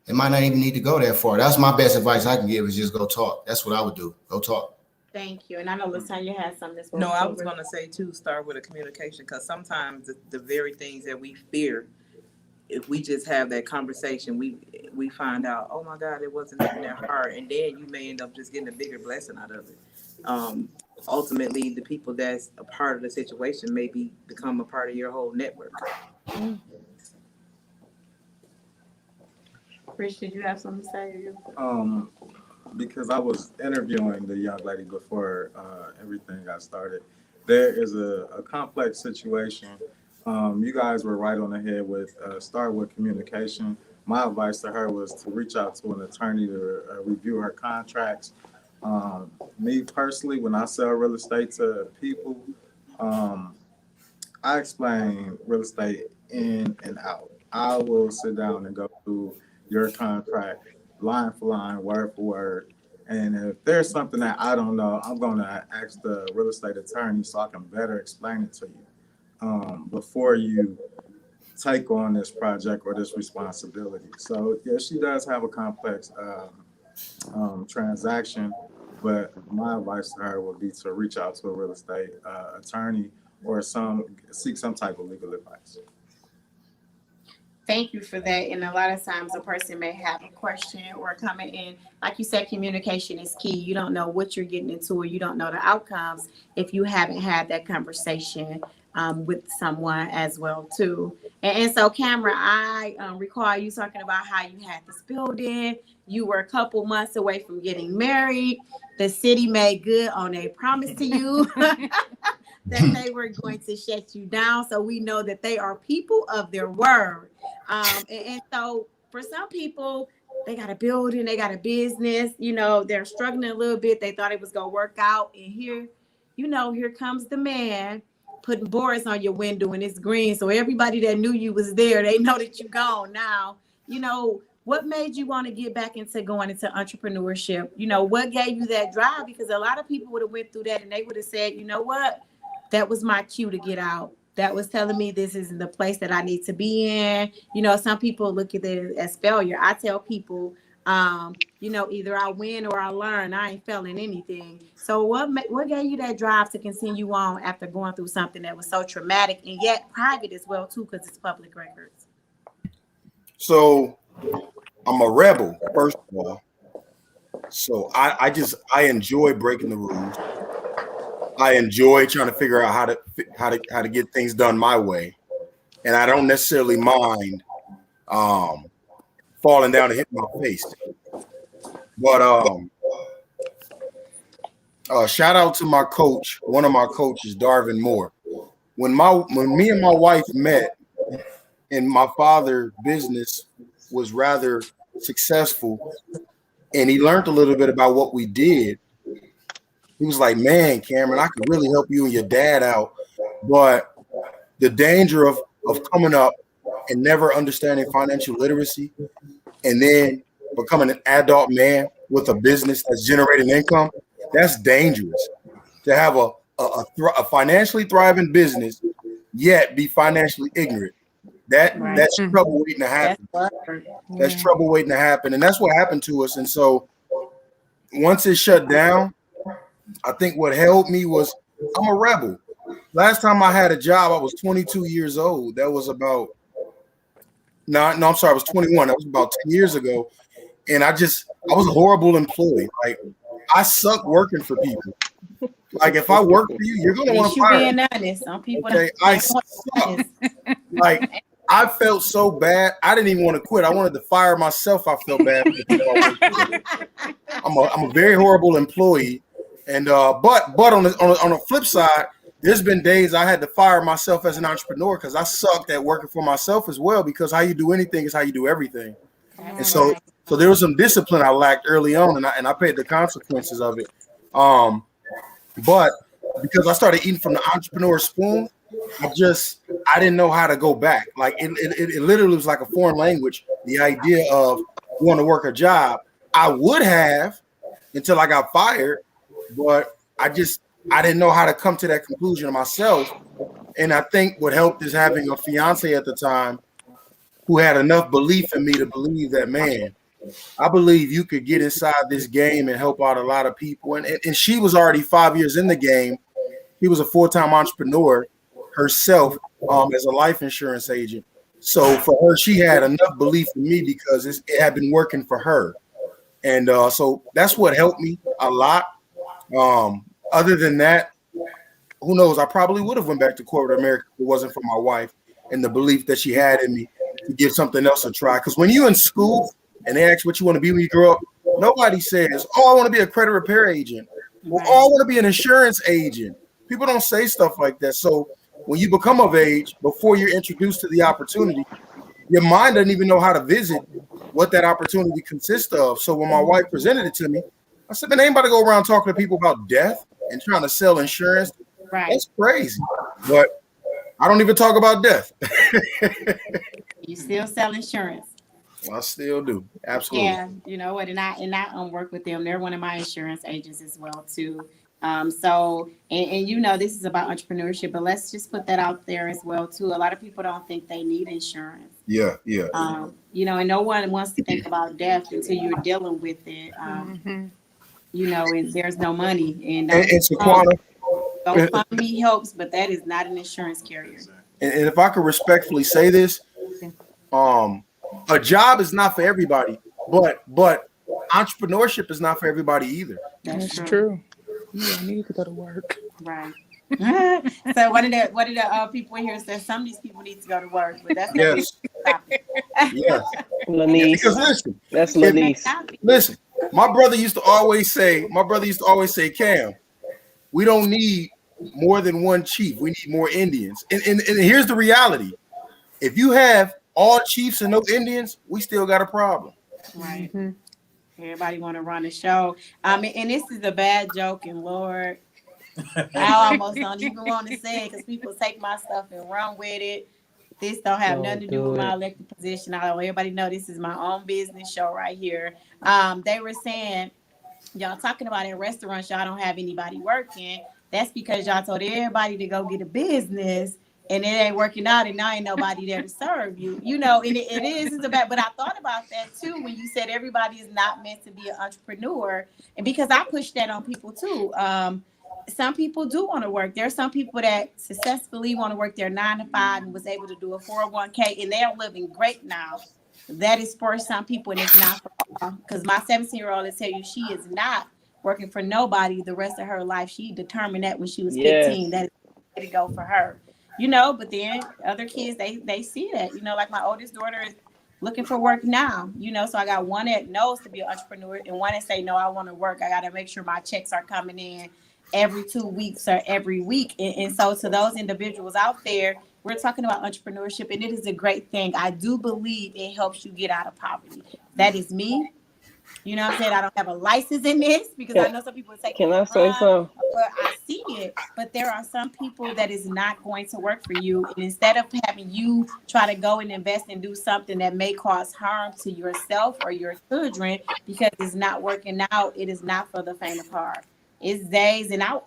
It might not even need to go that far. That's my best advice I can give is just go talk. That's what I would do. Go talk. Thank you. And I know LaTanya has something that's No, I was going to say too, start with a communication, because sometimes the very things that we fear, if we just have that conversation, we find out, oh my God, it wasn't even that hard. And then you may end up just getting a bigger blessing out of it. Ultimately, the people that's a part of the situation may become a part of your whole network. Rich, did you have something to say? Because I was interviewing the young lady before everything got started. There is a complex situation. You guys were right on the head with start with communication. My advice to her was to reach out to an attorney to review her contracts. Me personally, when I sell real estate to people, I explain real estate in and out. I will sit down and go through your contract line for line, word for word. And if there's something that I don't know, I'm going to ask the real estate attorney so I can better explain it to you before you take on this project or this responsibility. So yeah, she does have a complex transaction, but my advice to her would be to reach out to a real estate attorney or seek some type of legal advice. Thank you for that. And a lot of times a person may have a question or a comment in, like you said, communication is key. You don't know what you're getting into, or you don't know the outcomes if you haven't had that conversation with someone as well too. And so Cameron, I recall you talking about how you had this building. You were a couple months away from getting married. The city made good on their promise to you. That they were going to shut you down. So we know that they are people of their word. And so for some people, they got a building, they got a business, they're struggling a little bit. They thought it was going to work out. And here comes the man putting boards on your window and it's green. So everybody that knew you was there, they know that you're gone now. What made you want to get back into going into entrepreneurship? What gave you that drive? Because a lot of people would have went through that and they would have said, you know what? That was my cue to get out. That was telling me this isn't the place that I need to be in. Some people look at it as failure. I tell people, either I win or I learn. I ain't failing anything. So what gave you that drive to continue on after going through something that was so traumatic and yet private as well too, because it's public records? So I'm a rebel, first of all. So I enjoy breaking the rules. I enjoy trying to figure out how to get things done my way, and I don't necessarily mind falling down and hitting my face. But shout out to my coach, one of my coaches, Darvin Moore. When me and my wife met, and my father's business was rather successful, and he learned a little bit about what we did. He was like, man, Cameron, I could really help you and your dad out. But the danger of coming up and never understanding financial literacy and then becoming an adult man with a business that's generating income, that's dangerous. To have a financially thriving business, yet be financially ignorant. That's trouble waiting to happen. That's trouble waiting to happen. And that's what happened to us. And so once it shut down, I think what helped me was I'm a rebel. Last time I had a job, I was 22 years old. That was about I was 21. That was about 10 years ago. And I was a horrible employee. Like, I suck working for people. Like if I work for you, you're gonna At want least to you fire me. being honest. Some people Okay, don't I they don't want to be suck. honest. Like I felt so bad. I didn't even want to quit. I wanted to fire myself. I felt bad for the people I worked for. I'm a very horrible employee, and but on the flip side, there's been days I had to fire myself as an entrepreneur because I sucked at working for myself as well. Because how you do anything is how you do everything, and so there was some discipline I lacked early on, and I paid the consequences of it. But because I started eating from the entrepreneur spoon, I didn't know how to go back. Like it literally was like a foreign language. The idea of going to work a job, I would have until I got fired, but I didn't know how to come to that conclusion myself. And I think what helped is having a fiance at the time who had enough belief in me to believe that, man, I believe you could get inside this game and help out a lot of people. And she was already 5 years in the game. He was a full-time entrepreneur herself as a life insurance agent. So for her, she had enough belief in me because it had been working for her. And so that's what helped me a lot. Other than that, who knows? I probably would have went back to corporate America if it wasn't for my wife and the belief that she had in me to give something else a try. Because when you're in school and they ask what you want to be when you grow up, nobody says, "Oh, I want to be a credit repair agent." Or, "Oh, I want to be an insurance agent." People don't say stuff like that. So when you become of age, before you're introduced to the opportunity, your mind doesn't even know how to visit what that opportunity consists of. So when my wife presented it to me, I said, "Man, ain't about to go around talking to people about death and trying to sell insurance. Right. That's crazy." But I don't even talk about death. You still sell insurance. I still do. Absolutely. Yeah, you know what, and I work with them. They're one of my insurance agents as well too. So and you know this is about entrepreneurship, but let's just put that out there as well too. A lot of people don't think they need insurance. Yeah. You know, and no one wants to think about death until you're dealing with it. You know, and there's no money. And Shaquana, GoFundMe helps, but that is not an insurance carrier. and if I could respectfully say this, a job is not for everybody, but entrepreneurship is not for everybody either. That's true. You don't need to go to work. Right. So what did the people in here say? Some of these people need to go to work, but that's not Yes. topic. Yes. Lanice. Because listen, That's Lanice. listen, my brother used to always say, "Cam, we don't need more than one chief. We need more Indians." And here's the reality. If you have all chiefs and no Indians, we still got a problem. Right. Everybody want to run the show. And this is a bad joke, and Lord, I almost don't even want to say it because people take my stuff and run with it. This don't have nothing to do with my elected position. I let everybody know this is my own business show right here. They were saying, y'all talking about in restaurants, y'all don't have anybody working. That's because y'all told everybody to go get a business and it ain't working out and now ain't nobody there to serve you. You know, and it's bad. But I thought about that too when you said everybody is not meant to be an entrepreneur. And because I push that on people too. Some people do want to work. There are some people that successfully want to work their 9 to 5 and was able to do a 401k and they're living great now. That is for some people and it's not for all. Because my 17-year-old will tell you she is not working for nobody the rest of her life. She determined that when she was 15, that is the way to go for her. You know, but then other kids, they see that. You know, like my oldest daughter is looking for work now. You know, so I got one that knows to be an entrepreneur and one that say, no, I want to work. I got to make sure my checks are coming in every 2 weeks or every week. And so to those individuals out there, we're talking about entrepreneurship and it is a great thing. I do believe it helps you get out of poverty. That is me. You know what I'm saying? I don't have a license in this because I know some people say, Can I say something? But I see it. But there are some people that is not going to work for you. And instead of having you try to go and invest and do something that may cause harm to yourself or your children because it's not working out, it is not for the faint of heart. It's days, and I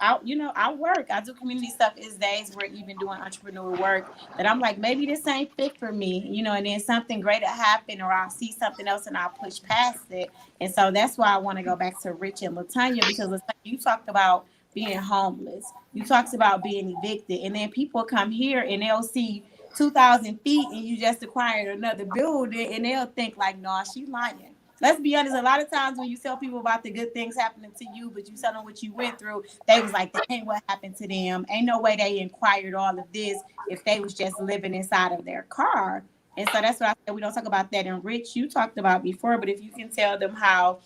work. I do community stuff. It's days where even doing entrepreneur work that I'm like, maybe this ain't fit for me, you know, and then something greater happen or I'll see something else and I'll push past it. And so that's why I want to go back to Rich and Latanya because LaTanya, you talked about being homeless. You talked about being evicted. And then people come here and they'll see 2,000 feet and you just acquired another building and they'll think like, no, she's lying. let's be honest, a lot of times when you tell people about the good things happening to you, but you tell them what you went through, they was like, that ain't what happened to them. Ain't no way they inquired all of this if they was just living inside of their car. And so that's what I said. We don't talk about that. And Rich, you talked about before, but if you can tell them how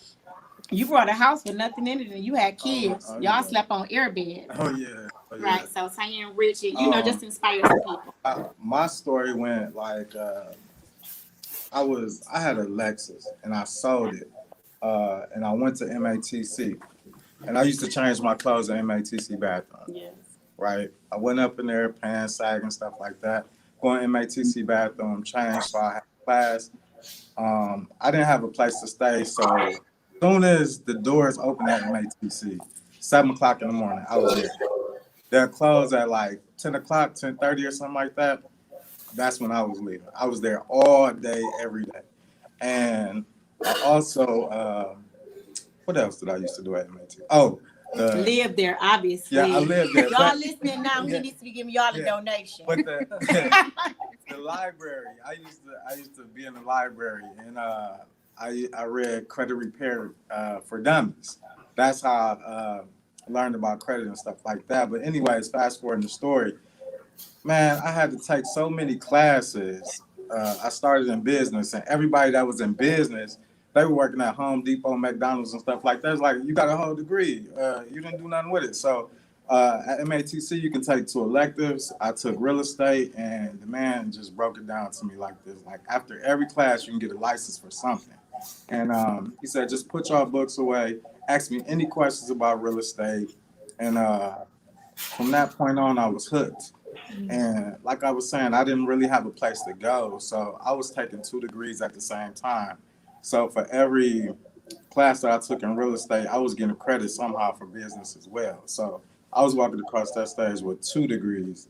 you brought a house with nothing in it and you had kids, y'all slept on airbed. Oh yeah. Right. So Tanya and Rich, just inspire some people. My story went like I had a Lexus and I sold it, and I went to MATC, and I used to change my clothes in MATC bathroom. Yes. Right. I went up in there, pants, sag, and stuff like that. Going to MATC bathroom, changed, so I had class. I didn't have a place to stay, so as soon as the doors opened at MATC, 7 o'clock in the morning, I was there. They're closed at like 10 o'clock, 10:30 or something like that. That's when I was leaving. I was there all day, every day. And I also, what else did I used to do at MATC? Oh, live there, obviously. Yeah, I lived there. Y'all listening now, he needs to be giving y'all a donation. But the library, I used to be in the library, and I read Credit Repair for Dummies. That's how I learned about credit and stuff like that. But anyways, fast forward in the story, man, I had to take so many classes. I started in business, and everybody that was in business, they were working at Home Depot, McDonald's, and stuff like that. It's like, you got a whole degree. You didn't do nothing with it. So at MATC, you can take 2 electives. I took real estate, and the man just broke it down to me like this. Like, after every class, you can get a license for something. And he said, just put your books away, ask me any questions about real estate. And from that point on, I was hooked. And like I was saying, I didn't really have a place to go. So I was taking 2 degrees at the same time. So for every class that I took in real estate, I was getting credit somehow for business as well. So I was walking across that stage with 2 degrees,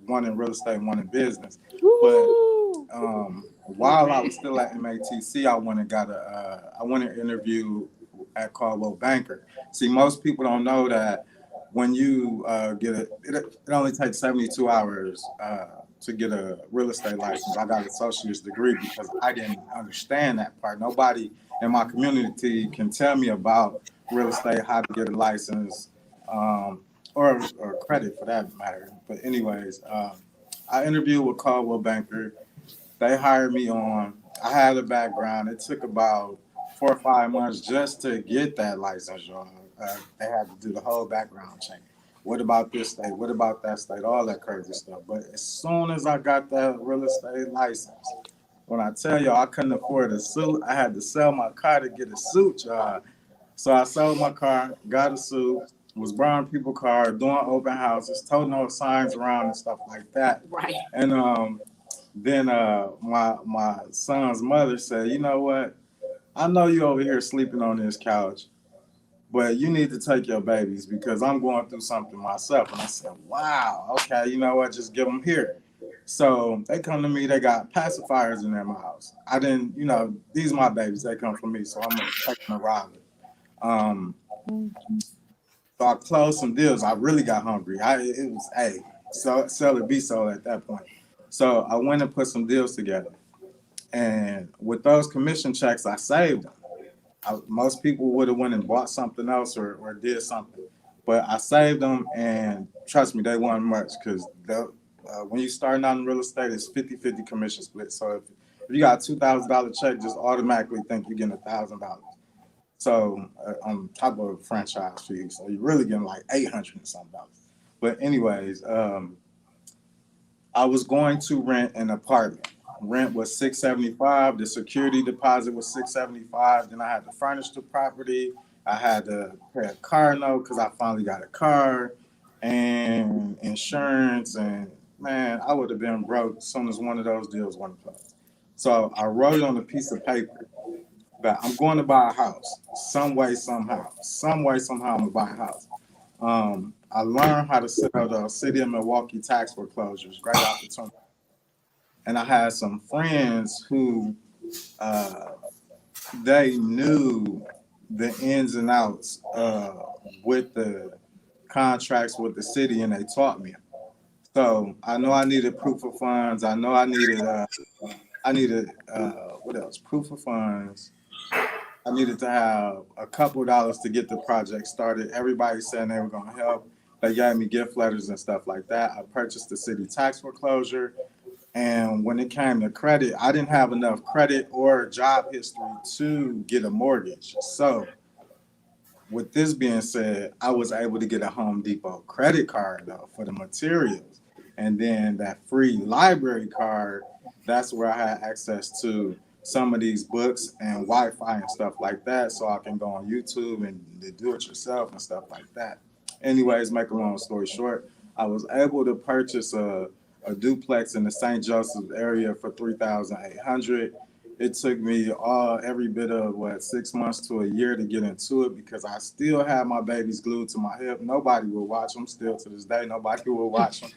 1 in real estate, 1 in business. But while I was still at MATC, I went and interviewed at Caldwell Banker. See, most people don't know that when you it only takes 72 hours to get a real estate license. I got an associate's degree because I didn't understand that part. Nobody in my community can tell me about real estate, how to get a license, or credit for that matter. But anyways, I interviewed with Caldwell Banker. They hired me on. I had a background. It took about 4 or 5 months just to get that license, y'all. They had to do the whole background check. What about this state? What about that state? All that crazy stuff. But as soon as I got that real estate license, when I tell y'all I couldn't afford a suit, I had to sell my car to get a suit, y'all. So I sold my car, got a suit, was borrowing people's car, doing open houses, toting no signs around and stuff like that. Right. And then my son's mother said, you know what? I know you over here sleeping on this couch, but you need to take your babies because I'm going through something myself. And I said, wow, okay, you know what? Just give them here. So they come to me, they got pacifiers in their mouths. I didn't, these are my babies, they come from me, so I'm going to take them to Raleigh. So I closed some deals. I really got hungry. Sell or be sold at that point. So I went and put some deals together. And with those commission checks, I saved them. Most people would have went and bought something else or did something. But I saved them, and trust me, they weren't much because when you starting out in real estate, it's 50-50 commission split. So if you got a $2,000 check, just automatically think you're getting $1,000. So on top of a franchise fee, so you're really getting like $800 and something. But anyways, I was going to rent an apartment. Rent was $675. The security deposit was $675. Then I had to furnish the property. I had to pay a car note because I finally got a car and insurance. And man, I would have been broke as soon as one of those deals went to close. So I wrote it on a piece of paper that I'm going to buy a house some way, somehow. Some way, somehow, I'm going to buy a house. I learned how to settle the city of Milwaukee tax foreclosures, great opportunity. And I had some friends who they knew the ins and outs with the contracts with the city, and they taught me. So I know I needed proof of funds. I know I needed what else? Proof of funds. I needed to have a couple dollars to get the project started. Everybody saying they were going to help. They gave me gift letters and stuff like that. I purchased the city tax foreclosure. And when it came to credit, I didn't have enough credit or job history to get a mortgage. So with this being said, I was able to get a Home Depot credit card though for the materials. And then that free library card, that's where I had access to some of these books and Wi-Fi and stuff like that. So I can go on YouTube and do it yourself and stuff like that. Anyways, make a long story short, I was able to purchase a duplex in the St. Joseph area for $3,800. It took me every bit of 6 months to a year to get into it because I still have my babies glued to my hip. Nobody will watch them. Still to this day, nobody will watch them.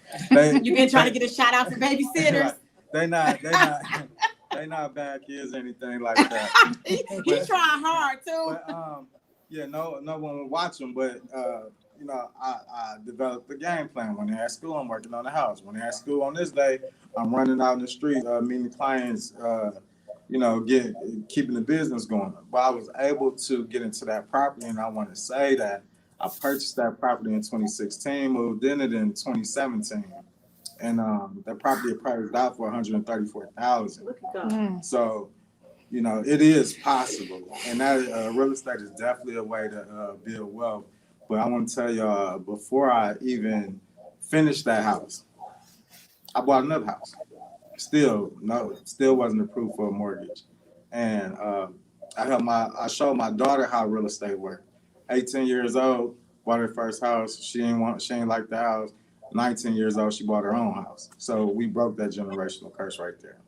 You've been trying to get a shout out for babysitters. They not bad kids or anything like that. He's trying hard too. But, yeah, no one will watch them. But I developed the game plan. When they're at school, I'm working on the house. When they're at school on this day, I'm running out in the street, meeting clients. Keeping the business going. But I was able to get into that property, and I want to say that I purchased that property in 2016, moved in it in 2017, and that property priced out for $134,000. So, it is possible, and that real estate is definitely a way to build wealth. But I want to tell y'all, before I even finished that house, I bought another house. Still wasn't approved for a mortgage. And I showed my daughter how real estate worked. 18 years old, bought her first house. She ain't like the house. 19 years old, she bought her own house. So we broke that generational curse right there.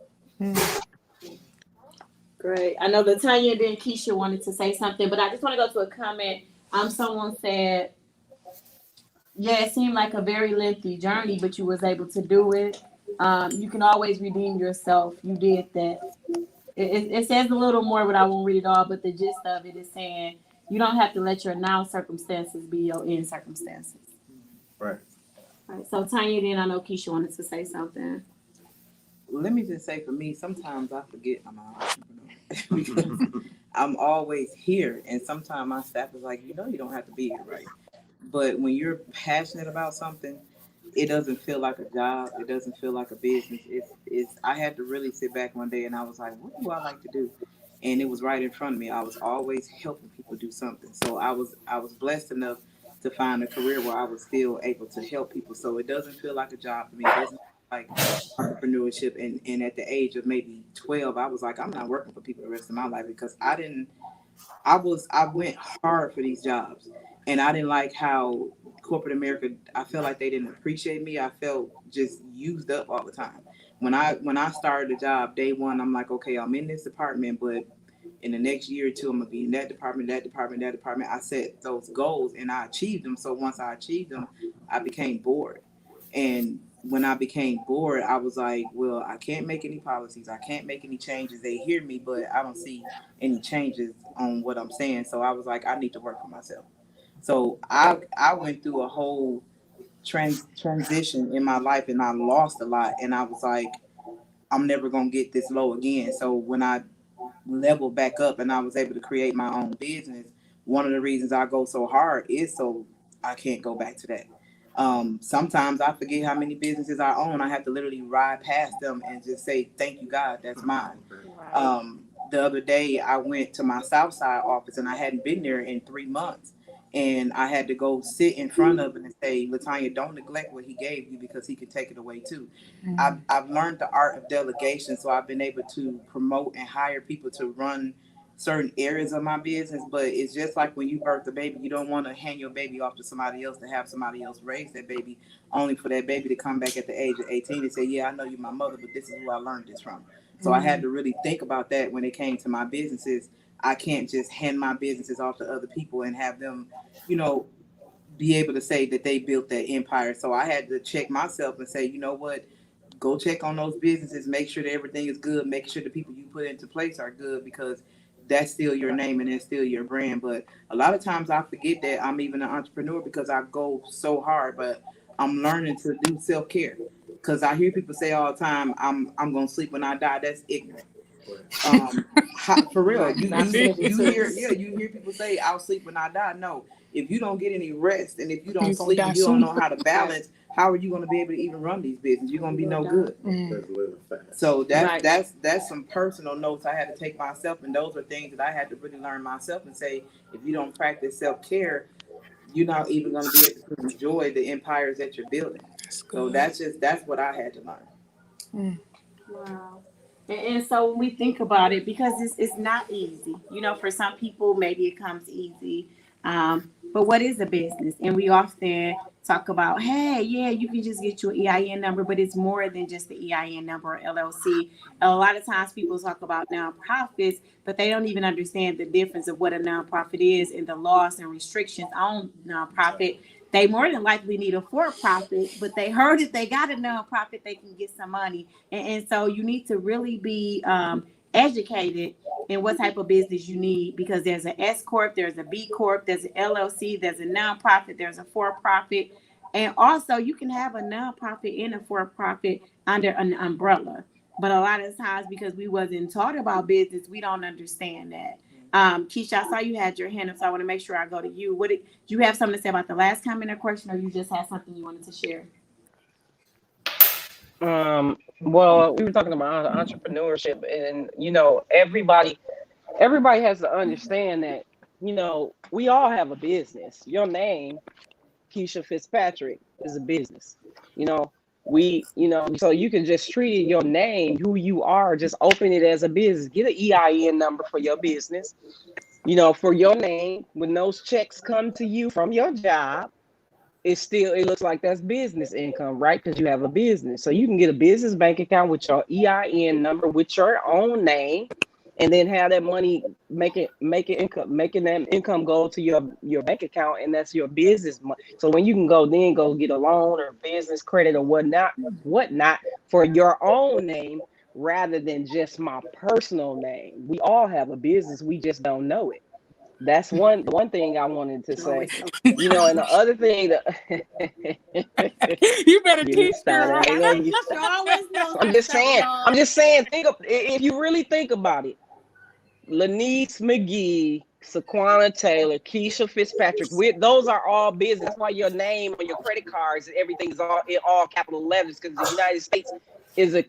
Great. I know Latanya and then Keisha wanted to say something, but I just want to go to a comment. Someone said, yeah, it seemed like a very lengthy journey, but you was able to do it. You can always redeem yourself. You did that. It says a little more, but I won't read it all. But the gist of it is saying you don't have to let your now circumstances be your end circumstances. Right. All right. So Tanya, then I know Keisha wanted to say something. Let me just say, for me, sometimes I forget I'm an entrepreneur because I'm always here, and sometimes my staff is like, you don't have to be here, right? But when you're passionate about something, it doesn't feel like a job. It doesn't feel like a business. I had to really sit back one day and I was like, what do I like to do? And it was right in front of me. I was always helping people do something. So I was blessed enough to find a career where I was still able to help people. So it doesn't feel like a job for me. It doesn't feel like entrepreneurship. And at the age of maybe 12, I was like, I'm not working for people the rest of my life because I went hard for these jobs. And I didn't like how corporate America, I felt like they didn't appreciate me. I felt just used up all the time. When I started the job, day one, I'm like, okay, I'm in this department, but in the next year or two, I'm gonna be in that department. I set those goals and I achieved them. So once I achieved them, I became bored. And when I became bored, I was like, well, I can't make any policies. I can't make any changes. They hear me, but I don't see any changes on what I'm saying. So I was like, I need to work for myself. So I went through a whole transition in my life and I lost a lot. And I was like, I'm never going to get this low again. So when I leveled back up and I was able to create my own business, one of the reasons I go so hard is so I can't go back to that. Sometimes I forget how many businesses I own. I have to literally ride past them and just say, thank you, God, that's mine. The other day I went to my Southside office and I hadn't been there in 3 months. And I had to go sit in front of it and say, Latanya, don't neglect what he gave you because he can take it away too. Mm-hmm. I've learned the art of delegation. So I've been able to promote and hire people to run certain areas of my business. But it's just like when you birth a baby, you don't want to hand your baby off to somebody else to have somebody else raise that baby, only for that baby to come back at the age of 18 and say, yeah, I know you're my mother, but this is who I learned this from. So I had to really think about that when it came to my businesses. I can't just hand my businesses off to other people and have them, be able to say that they built that empire. So I had to check myself and say, you know what, go check on those businesses, make sure that everything is good, make sure the people you put into place are good, because that's still your name and that's still your brand. But a lot of times I forget that I'm even an entrepreneur because I go so hard, but I'm learning to do self-care. Because I hear people say all the time, I'm going to sleep when I die. That's ignorant. For real, you hear Jesus. you hear people say, "I'll sleep when I die." No, if you don't get any rest and if you don't You gonna sleep, die you don't soon. know how to balance. How are you going to be able to even run these businesses? You're going to be no good. So Right. that's some personal notes I had to take myself, and those are things that I had to really learn myself and say, if you don't practice self-care, you're not even going to be able to enjoy the empires that you're building. That's So good. that's what I had to learn. Wow. And so when we think about it, because it's not easy, you know, for some people, maybe it comes easy. But what is a business? And we often talk about, hey, yeah, you can just get your EIN number, but it's more than just the EIN number or LLC. A lot of times people talk about nonprofits, but they don't even understand the difference of what a nonprofit is and the laws and restrictions on nonprofit. They more than likely need a for-profit, but they heard if they got a nonprofit, they can get some money. And so you need to really be educated in what type of business you need, because there's an S Corp, there's a B Corp, there's an LLC, there's a nonprofit, there's a for-profit. And also you can have a nonprofit and a for-profit under an umbrella. But a lot of times, because we wasn't taught about business, we don't understand that. Keisha, I saw you had your hand up, so I want to make sure I go to you. Do you have something to say about the last comment or question, or you just had something you wanted to share? Well, we were talking about entrepreneurship, and you know, everybody has to understand that, you know, we all have a business. Your name, Keisha Fitzpatrick, is a business. You know, so you can just treat your name, who you are, just open it as a business. Get an EIN number for your business, you know, for your name. When those checks come to you from your job, it looks like that's business income, right? Because you have a business. So you can get a business bank account with your EIN number with your own name, and then have that money making that income go to your bank account, and that's your business money. So when you can go get a loan or business credit or whatnot for your own name rather than just my personal name. We all have a business, we just don't know it. That's one thing I wanted to say. You know, and the other thing that You better you teach started. her. I know you I'm just saying, if you really think about it, Lanice McGee, Saquana Taylor, Keisha Fitzpatrick, those are all business. That's why your name on your credit cards and everything is all capital letters, because the United States is a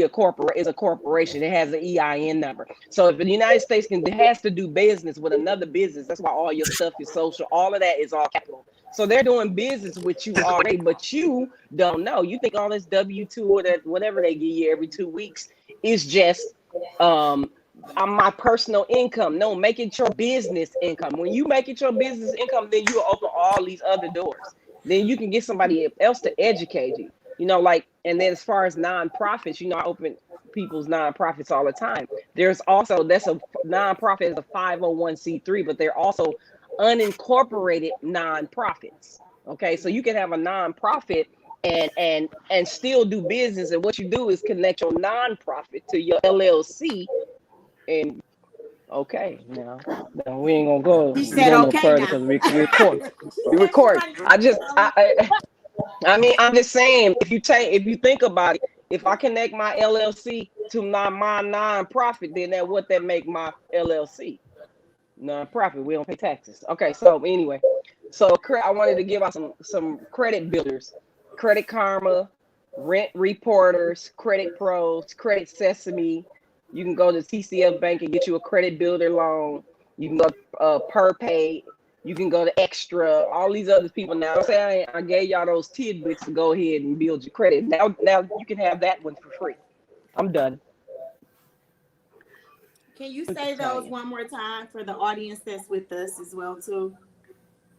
corporation. It has an EIN number. So if the United States has to do business with another business, that's why all your stuff is social. All of that is all capital. So they're doing business with you already, but you don't know. You think all this W-2 or that whatever they give you every 2 weeks is just my personal income. No, make it your business income. When you make it your business income, then you open all these other doors. Then you can get somebody else to educate you. You know, like, and then as far as nonprofits, you know, I open people's nonprofits all the time. That's a nonprofit is a 501c3, but they're also unincorporated nonprofits. Okay, so you can have a nonprofit and still do business, and what you do is connect your nonprofit to your LLC. And okay, now we ain't gonna go no further because we record. I mean, I'm just saying, if you think about it, if I connect my LLC to my nonprofit, then that make my LLC nonprofit. We don't pay taxes. Okay, so anyway, so I wanted to give out some credit builders: Credit Karma, Rent Reporters, Credit Pros, Credit Sesame. You can go to TCF Bank and get you a credit builder loan. You can go PerPay. You can go to Extra. All these other people. Now, say I gave y'all those tidbits to go ahead and build your credit. Now you can have that one for free. I'm done. Can you say those one more time for the audience that's with us as well too?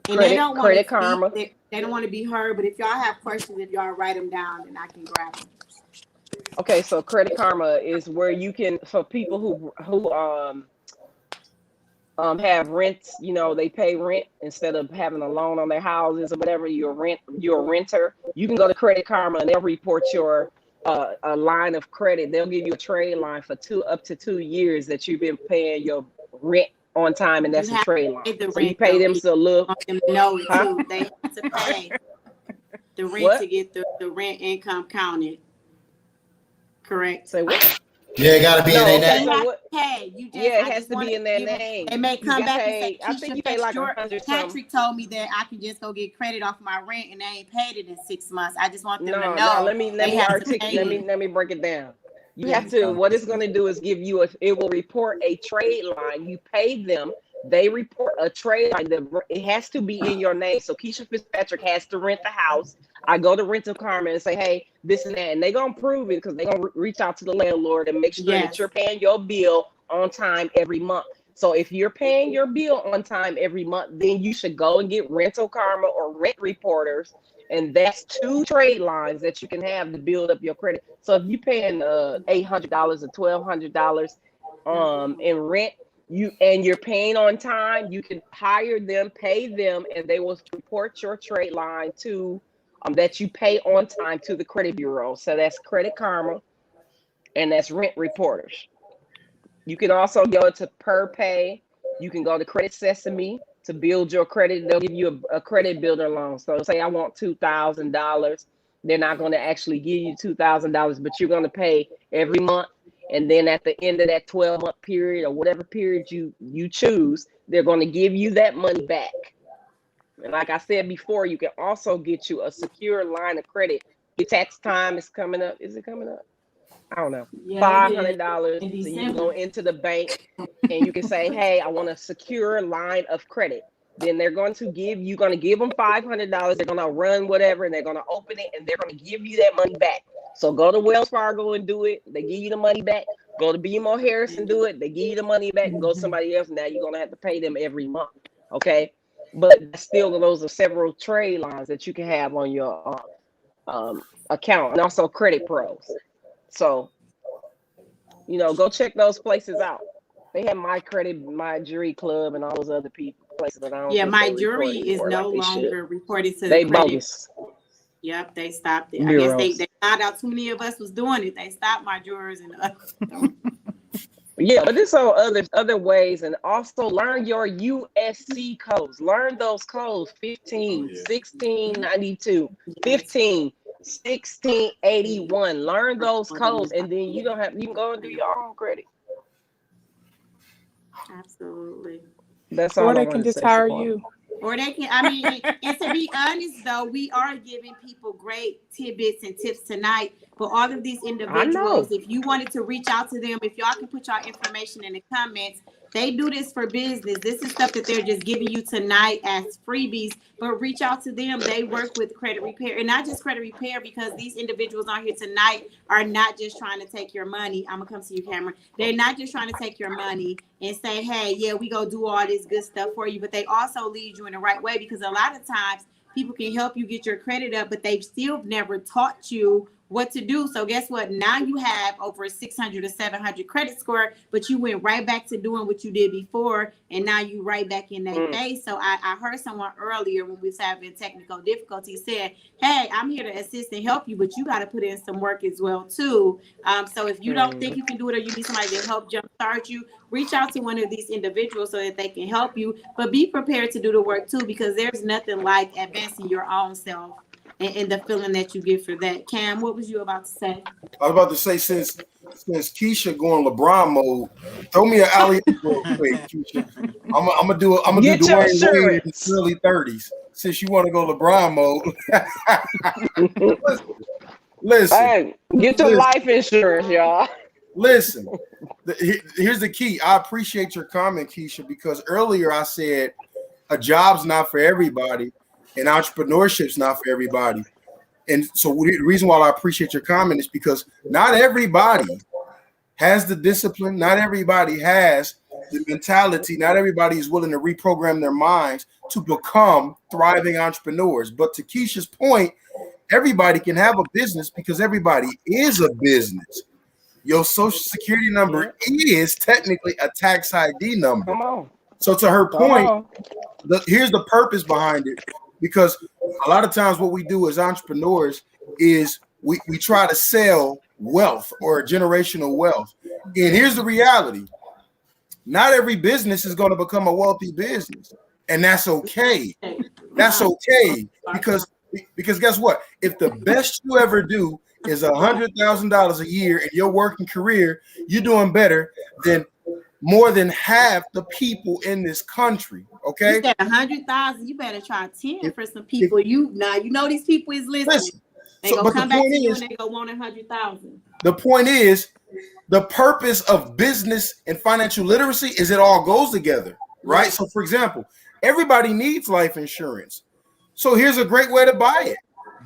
And Credit Karma. They don't want to be heard, but if y'all have questions, if y'all write them down, then I can grab them. Okay, so Credit Karma is where you can, for people who have rents, you know, they pay rent instead of having a loan on their houses or whatever. You're a renter. You can go to Credit Karma and they'll report your a line of credit. They'll give you a trade line for up to 2 years that you've been paying your rent on time, and that's a trade line. So you pay them a little. No, too. They have to pay the rent to get the rent income counted. Correct. Say what? Yeah, it gotta be in No, their okay, You name. so have to what? pay. You just, Yeah, it I has just to want be to in their give them. name. They may You come got back and say, paid. I think you Keisha, pay like George 100 something. Patrick told me that I can just go get credit off my rent and they ain't paid it in 6 months. I just want them to No, know let me they have to pay it. let me break it down. You Yes. have to, what it's going to do is give you it will report a trade line. You pay them, they report a trade line. It has to be in your name. So Keisha Fitzpatrick has to rent the house. I go to Rental Karma and say, hey, this and that. And they're going to prove it because they're going to reach out to the landlord and make sure that Yes. you're paying your bill on time every month. So if you're paying your bill on time every month, then you should go and get Rental Karma or Rent Reporters. And that's 2 trade lines that you can have to build up your credit. So if you're paying $800 or $1,200 in rent, you're paying on time, you can hire them, pay them, and they will report your trade line to that you pay on time to the credit bureau. So that's Credit Karma and that's Rent Reporters. You can also go to PerPay. You can go to Credit Sesame to build your credit. They'll give you a credit builder loan. So say I want $2,000. They're not going to actually give you $2,000, but you're going to pay every month. And then at the end of that 12-month period or whatever period you choose, they're going to give you that money back. And like I said before, you can also get you a secure line of credit. Your tax time is coming up. Is it coming up? I don't know. Yeah, it is. $500. In So you December. go into the bank and you can say, hey, I want a secure line of credit. Then they're going to give them $500. They're going to run whatever and they're going to open it and they're going to give you that money back. So go to Wells Fargo and do it. They give you the money back. Go to BMO Harris and do it. They give you the money back and go to somebody else. Now you're going to have to pay them every month. Okay. But still, those are several trade lines that you can have on your account and also Credit Pros. So, go check those places out. They have My Credit, My Jury Club, and all those other places. But I don't think My they jury report is anymore no like they should. longer reported to They the credit. bogus. Yep, they stopped it. I Bureaus. guess they found out too many of us was doing it. They stopped my jurors and Yeah, but there's so other ways, and also learn your USC codes. Learn those codes: 15, 1692, 15, 1681. Learn those codes, and then you can go and do your own credit. Absolutely. That's all Or I they wanted can to just say, hire Shaquan. you. Or they can, and to be honest though, we are giving people great tidbits and tips tonight. But all of these individuals, if you wanted to reach out to them, if y'all can put y'all information in the comments, they do this for business. This is stuff that they're just giving you tonight as freebies, but reach out to them. They work with credit repair, and not just credit repair, because these individuals on here tonight are not just trying to take your money. I'm gonna come to you, Cameron. They're not just trying to take your money and say, hey, yeah, we go do all this good stuff for you, but they also lead you in the right way, because a lot of times people can help you get your credit up, but they've still never taught you what to do. So guess what? Now you have over a 600 or 700 credit score, but you went right back to doing what you did before, and now you right back in that phase. So I heard someone earlier when we was having technical difficulties said, hey, I'm here to assist and help you, but you got to put in some work as well too. So if you don't think you can do it, or you need somebody to help jumpstart you, reach out to one of these individuals so that they can help you, but be prepared to do the work too, because there's nothing like advancing your own self and the feeling that you get for that. Cam, what was you about to say? I was about to say, since Keisha going LeBron mode, throw me an alley real quick, Keisha. I'm gonna do Dwayne Wade in his early 30s. Since you want to go LeBron mode, listen. Hey, get your life insurance, y'all. Listen, here's the key. I appreciate your comment, Keisha, because earlier I said a job's not for everybody and entrepreneurship's not for everybody. And so the reason why I appreciate your comment is because not everybody has the discipline. Not everybody has the mentality. Not everybody is willing to reprogram their minds to become thriving entrepreneurs. But to Keisha's point, everybody can have a business because everybody is a business. Your social security number is technically a tax ID number. Come on. So to her point, here's the purpose behind it. Because a lot of times what we do as entrepreneurs is we try to sell wealth or generational wealth. And here's the reality. Not every business is going to become a wealthy business. And that's okay. That's okay. Because guess what? If the best you ever do is $100,000 a year in your working career, you're doing better than more than half the people in this country. Okay, You said 100,000. You better try 10 If- for some people. You know these people is listening. listen. They So, gonna but the come back point to you is, and they go want 100,000. the point is, the purpose of business and financial literacy is it all goes together, right? So, for example, everybody needs life insurance. So here's a great way to buy it.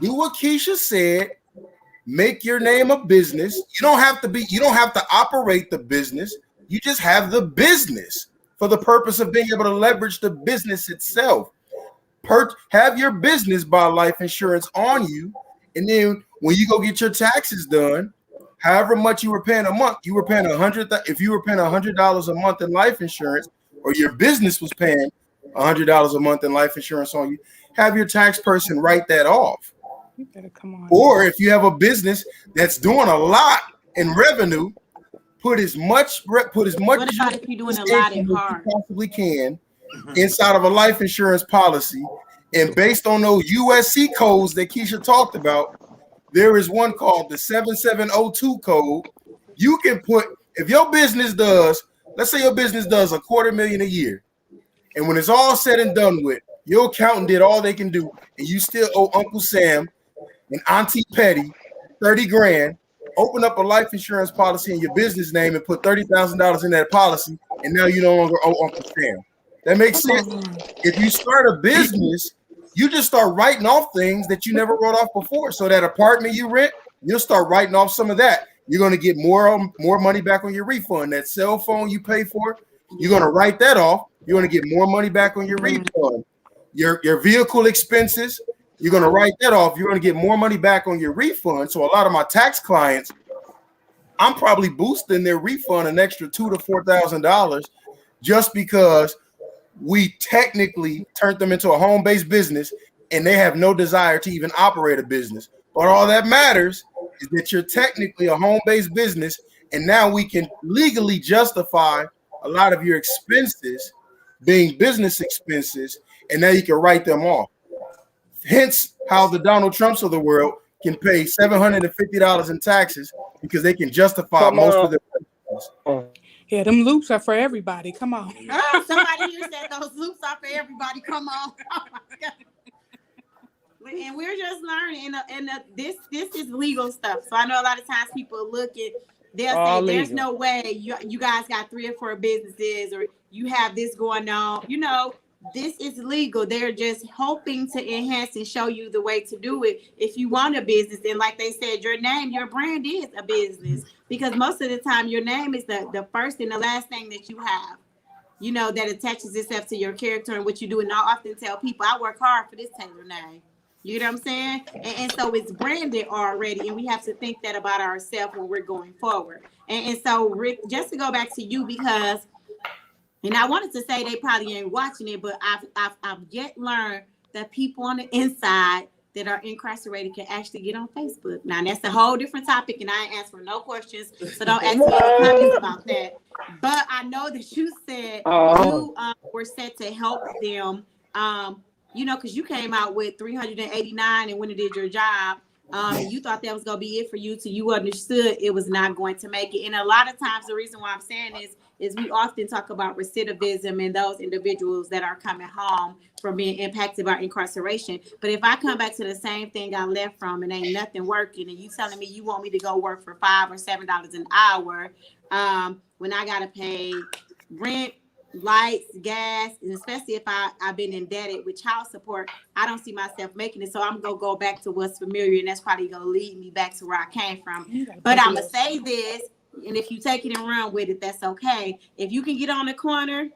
Do what Keisha said. Make your name a business. You don't have to operate the business. You just have the business for the purpose of being able to leverage the business itself. Have your business buy life insurance on you, and then when you go get your taxes done, however much you were paying a month, you were paying if you were paying $100 a month in life insurance, or your business was paying $100 a month in life insurance on you, have your tax person write that off. You better come on. Or if you have a business that's doing a lot in revenue, put as much What as about if you're doing a lot in you hard? possibly can inside of a life insurance policy, and based on those USC codes that Keisha talked about, there is one called the 7702 code. You can put, if your business does, let's say your business does $250,000 a year, and when it's all said and done with, your accountant did all they can do, and you still owe Uncle Sam and Auntie Petty 30 grand, open up a life insurance policy in your business name and put $30,000 in that policy, and now you no longer owe Uncle Sam. That makes sense. If you start a business, you just start writing off things that you never wrote off before. So that apartment you rent, you'll start writing off some of that. You're going to get more money back on your refund. That cell phone you pay for, you're going to write that off. You're going to get more money back on your refund. Your vehicle expenses, you're going to write that off. You're going to get more money back on your refund. So a lot of my tax clients, I'm probably boosting their refund an extra $2,000 to $4,000 just because we technically turned them into a home-based business and they have no desire to even operate a business. But all that matters is that you're technically a home-based business, and now we can legally justify a lot of your expenses being business expenses, and now you can write them off. Hence how the Donald Trumps of the world can pay $750 in taxes because they can justify most of their expenses. Yeah, them loops are for everybody. Come on. Oh, somebody here said those loops are for everybody. Come on. Oh my God. And we're just learning, and this is legal stuff. So I know a lot of times people look at, they'll say, "There's no way you guys got 3 or 4 businesses, or you have this going on." You know, this is legal. They're just hoping to enhance and show you the way to do it if you want a business. And like they said, your name, your brand is a business, because most of the time your name is the first and the last thing that you have, you know, that attaches itself to your character and what you do. And I often tell people, I work hard for this Taylor name. You know what I'm saying? And so it's branded already, and we have to think that about ourselves when we're going forward. And so, Rick, just to go back to you, because, and I wanted to say they probably ain't watching it, but I've yet learned that people on the inside that are incarcerated can actually get on Facebook. Now, that's a whole different topic, and I ain't answering no questions, so don't ask me any comments about that. But I know that you said you were set to help them, you know, because you came out with 389 and when you did your job, you thought that was going to be it for you till you understood it was not going to make it. And a lot of times the reason why I'm saying this is we often talk about recidivism and those individuals that are coming home from being impacted by incarceration. But if I come back to the same thing I left from and ain't nothing working, and you telling me you want me to go work for $5 or $7 an hour, when I got to pay rent, lights, gas, and especially if I've been indebted with child support, I don't see myself making it. So I'm gonna go back to what's familiar, and that's probably gonna lead me back to where I came from. But I'm gonna say this, and if you take it and run with it, that's okay. If you can get on the corner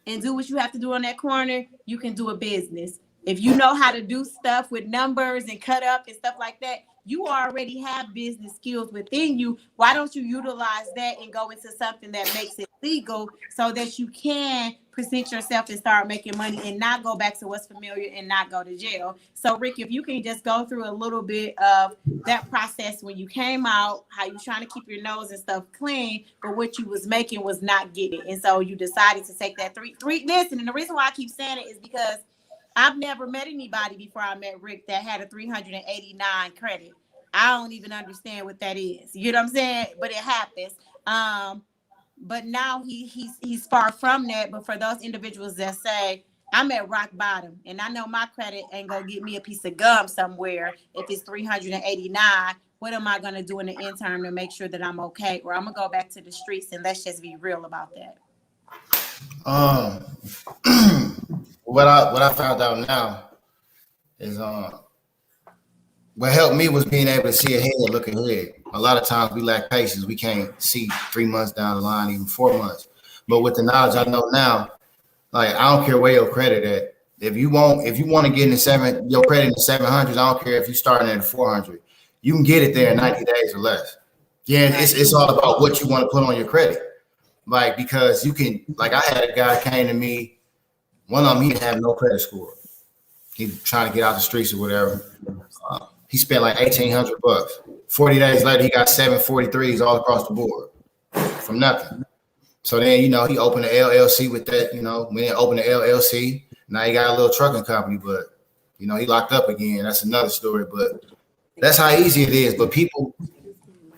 and do what you have to do on that corner, you can do a business. If you know how to do stuff with numbers and cut up and stuff like that, you already have business skills within you. Why don't you utilize that and go into something that makes it legal so that you can present yourself and start making money and not go back to what's familiar and not go to jail? So, Rick, if you can just go through a little bit of that process when you came out, how you trying to keep your nose and stuff clean, but what you was making was not getting. And so you decided to take that three. Listen, and the reason why I keep saying it is because I've never met anybody before I met Rick that had a 389 credit. I don't even understand what that is. You know what I'm saying? But it happens. But now he's far from that. But for those individuals that say, I'm at rock bottom and I know my credit ain't gonna get me a piece of gum somewhere if it's 389, what am I gonna do in the interim to make sure that I'm okay? Or I'm gonna go back to the streets, and let's just be real about that. What I found out now is what helped me was being able to see ahead and look ahead. A lot of times we lack patience. We can't see 3 months down the line, even 4 months. But with the knowledge I know now, like I don't care where your credit at. If you want to get in your credit in the 700s, I don't care if you're starting at 400. You can get it there in 90 days or less. Yeah, it's all about what you want to put on your credit. Like, because you can, like I had a guy came to me, one of them, he didn't have no credit score. He was trying to get out the streets or whatever. He spent like $1,800. 40 days later, he got 743s all across the board from nothing. So then, he opened an LLC with that, we didn't open the LLC. Now he got a little trucking company, but, he locked up again. That's another story, but that's how easy it is. But people,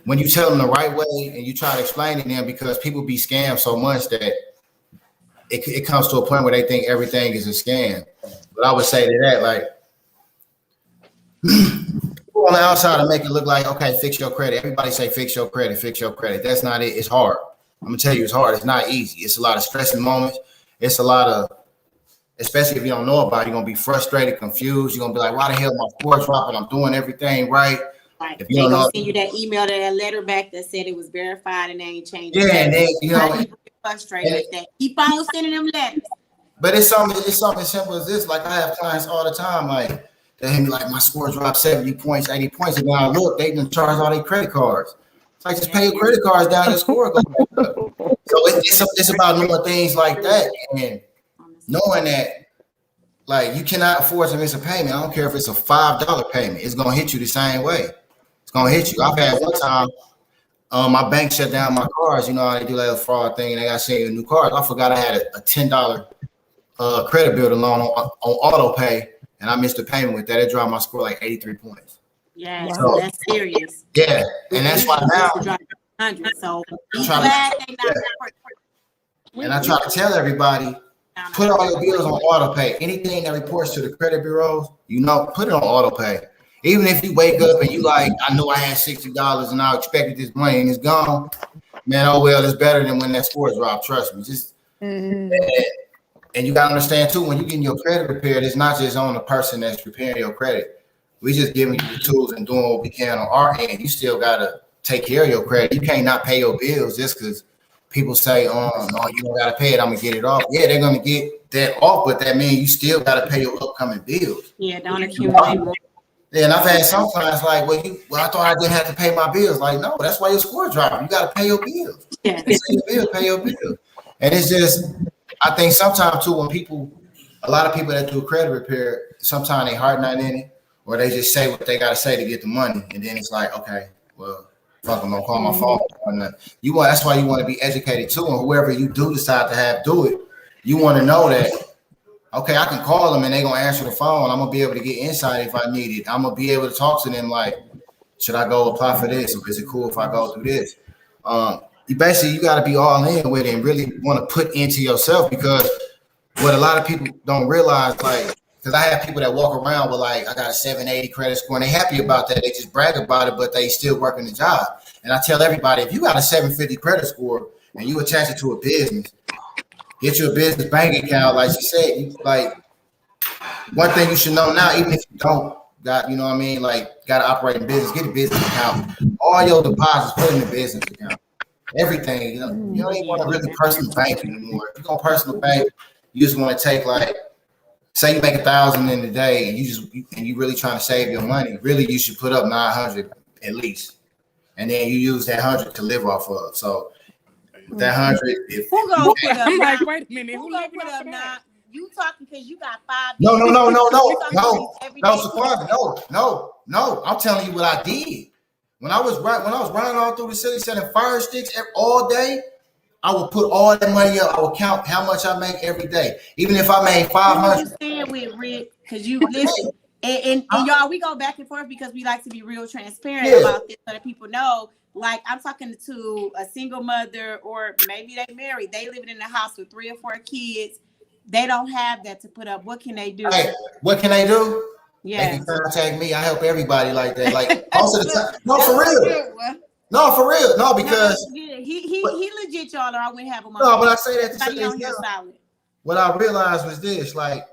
when you tell them the right way and you try to explain to them, because people be scammed so much that it comes to a point where they think everything is a scam. But I would say to that, like, on the outside to make it look like, okay, fix your credit. Everybody say fix your credit, fix your credit. That's not it. It's hard. I'm gonna tell you, it's hard. It's not easy. It's a lot of stressing moments. It's a lot of, especially if you don't know about it, you're gonna be frustrated, confused. You're gonna be like, why the hell my score dropping? I'm doing everything right. Right. If They you don't gonna know, send you that email, that letter back that said it was verified and they ain't changed. yeah, and then Frustrated with that. Keep on sending them letters. But it's something as simple as this. Like I have clients all the time, like they hit me like my score dropped 70 points, 80 points, and now look, they done charge all their credit cards. It's like just pay your credit cards down, your score goes back up. So it's about knowing things like that and knowing that, like, you cannot afford to miss a payment. I don't care if it's a $5 payment. It's gonna hit you the same way. It's gonna hit you. I've had one time, my bank shut down my cards. You know how they do that fraud thing, and they got to send you new cards. I forgot I had a $10 credit builder loan on auto pay, and I missed a payment with that. It dropped my score like 83 points. Yeah, So, that's serious. Yeah, and that's why now. So be glad they not. And I try to tell everybody, put all your bills on auto pay. Anything that reports to the credit bureaus, put it on auto pay. Even if you wake up and you like, I know I had $60 and I expected this money and it's gone, man, oh well, it's better than when that score dropped. Trust me. Just and you gotta understand too, when you're getting your credit repaired, it's not just on the person that's repairing your credit. We just giving you the tools and doing what we can on our end. You still gotta take care of your credit. You can't not pay your bills just because people say, no, you don't gotta pay it, I'm gonna get it off. Yeah, they're gonna get that off, but that means you still gotta pay your upcoming bills. Yeah, don't accumulate more. Yeah, and I've had some clients like, well, I thought I didn't have to pay my bills. Like, no, that's why your score dropped. You got to pay your bills. Yeah. Pay your bills. And it's just, I think sometimes too, when a lot of people that do credit repair, sometimes they heart not in it, or they just say what they got to say to get the money. And then it's like, okay, well, fuck, I'm going to call my phone. That's why you want to be educated too. And whoever you do decide to do it, you want to know that, okay, I can call them and they're going to answer the phone. I'm going to be able to get insight if I need it. I'm going to be able to talk to them like, should I go apply for this? Or is it cool if I go through this? You got to be all in with it and really want to put into yourself, because what a lot of people don't realize, like, because I have people that walk around with like, I got a 780 credit score and they happy about that. They just brag about it, but they still working the job. And I tell everybody, if you got a 750 credit score and you attach it to a business, get you a business bank account, like she said. Like, one thing you should know now, even if you don't got, got to operate in business, get a business account. All your deposits put in the business account. Everything, you don't even want to really personal bank anymore. If you're going to personal bank, you just want to take, like, say you make $1,000 in a day, and you really trying to save your money. Really, you should put up 900 at least, and then you use that 100 to live off of. So that 100, who gonna put up? I'm like, wait a minute, Who gonna put up now? You talking because you got 5? No, Saquon, no. I'm telling you what I did. When I was running all through the city selling fire sticks all day, I would put all that money up. I would count how much I make every day. Even if I made $500. With Rick, because you listen, And y'all, we go back and forth because we like to be real transparent Yeah. about this so that people know. Like, I'm talking to a single mother, or maybe they married, they living in a house with 3 or 4 kids. They don't have that to put up. What can they do? Hey, what can they do? They Yeah. can contact me. I help everybody like that. Like most of the time. No, for real. No, for real. No, because He legit, y'all, or I wouldn't have him on. no, but I say that to say Everybody on this here now. solid. What I realized was this, like,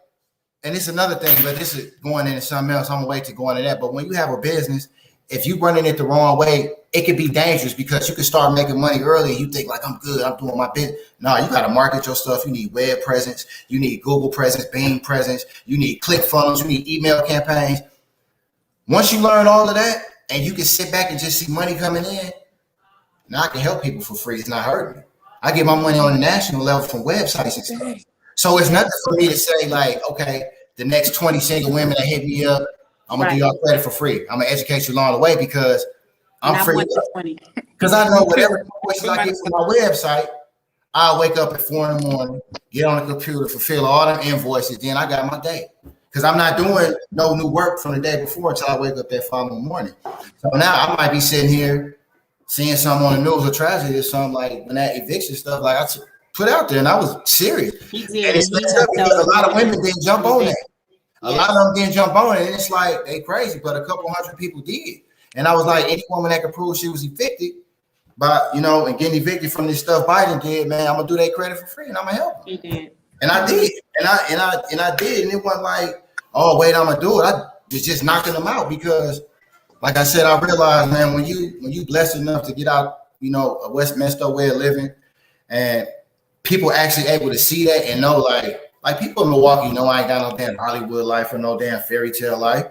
and it's another thing, but this is going into something else. I'm gonna wait to go into that. But when you have a business, if you running it the wrong way, it can be dangerous because you can start making money early. You think like, I'm good, I'm doing my business. No, you got to market your stuff. You need web presence. You need Google presence, Bing presence. You need ClickFunnels. You need email campaigns. Once you learn all of that and you can sit back and just see money coming in, now I can help people for free. It's not hurting me. I get my money on the national level from websites and stuff. So it's nothing for me to say like, okay, the next 20 single women that hit me up, I'm gonna do y'all credit for free. I'm gonna educate you along the way because I'm free. Because I know whatever questions I get from my website, I'll wake up at 4 in the morning, get on the computer, fulfill all them invoices, then I got my day. Because I'm not doing no new work from the day before until I wake up that following morning. So now I might be sitting here seeing something on the news or tragedy or something like when that eviction stuff, like I put out there and I was serious. And it's messed up because a lot of women didn't jump on that. A lot of them didn't jump on it, and it's like they crazy, but a couple hundred people did. And I was like, any woman that could prove she was evicted, by and getting evicted from this stuff Biden did, man, I'm gonna do their credit for free, and I'm gonna help them. He did, and I did, and I did, and it wasn't like, oh wait, I'm gonna do it. I was just knocking them out because, like I said, I realized, man, when you blessed enough to get out, a West messed up way of living, and people actually able to see that and know, like people in Milwaukee know I ain't got no damn Hollywood life or no damn fairy tale life.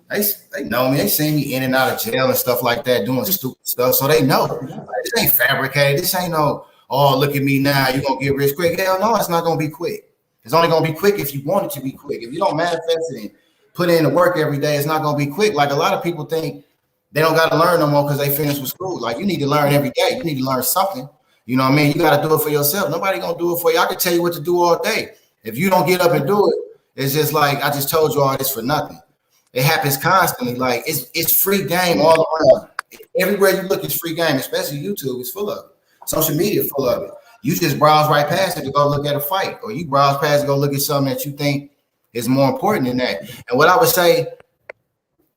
They know me. They seen me in and out of jail and stuff like that, doing stupid stuff. So they know this ain't fabricated. This ain't no, oh, look at me now, you're gonna get rich quick. Hell no, it's not gonna be quick. It's only gonna be quick if you want it to be quick. If you don't manifest it and put in the work every day, it's not gonna be quick. Like a lot of people think they don't gotta learn no more because they finished with school. Like you need to learn every day. You need to learn something. You know what I mean? You gotta do it for yourself. Nobody gonna do it for you. I can tell you what to do all day. If you don't get up and do it, it's just like I just told you all this for nothing. It happens constantly. Like it's free game all around. Everywhere you look, it's free game, especially YouTube. It's full of it. Social media full of it. You just browse right past it to go look at a fight, or you browse past to go look at something that you think is more important than that. And what I would say,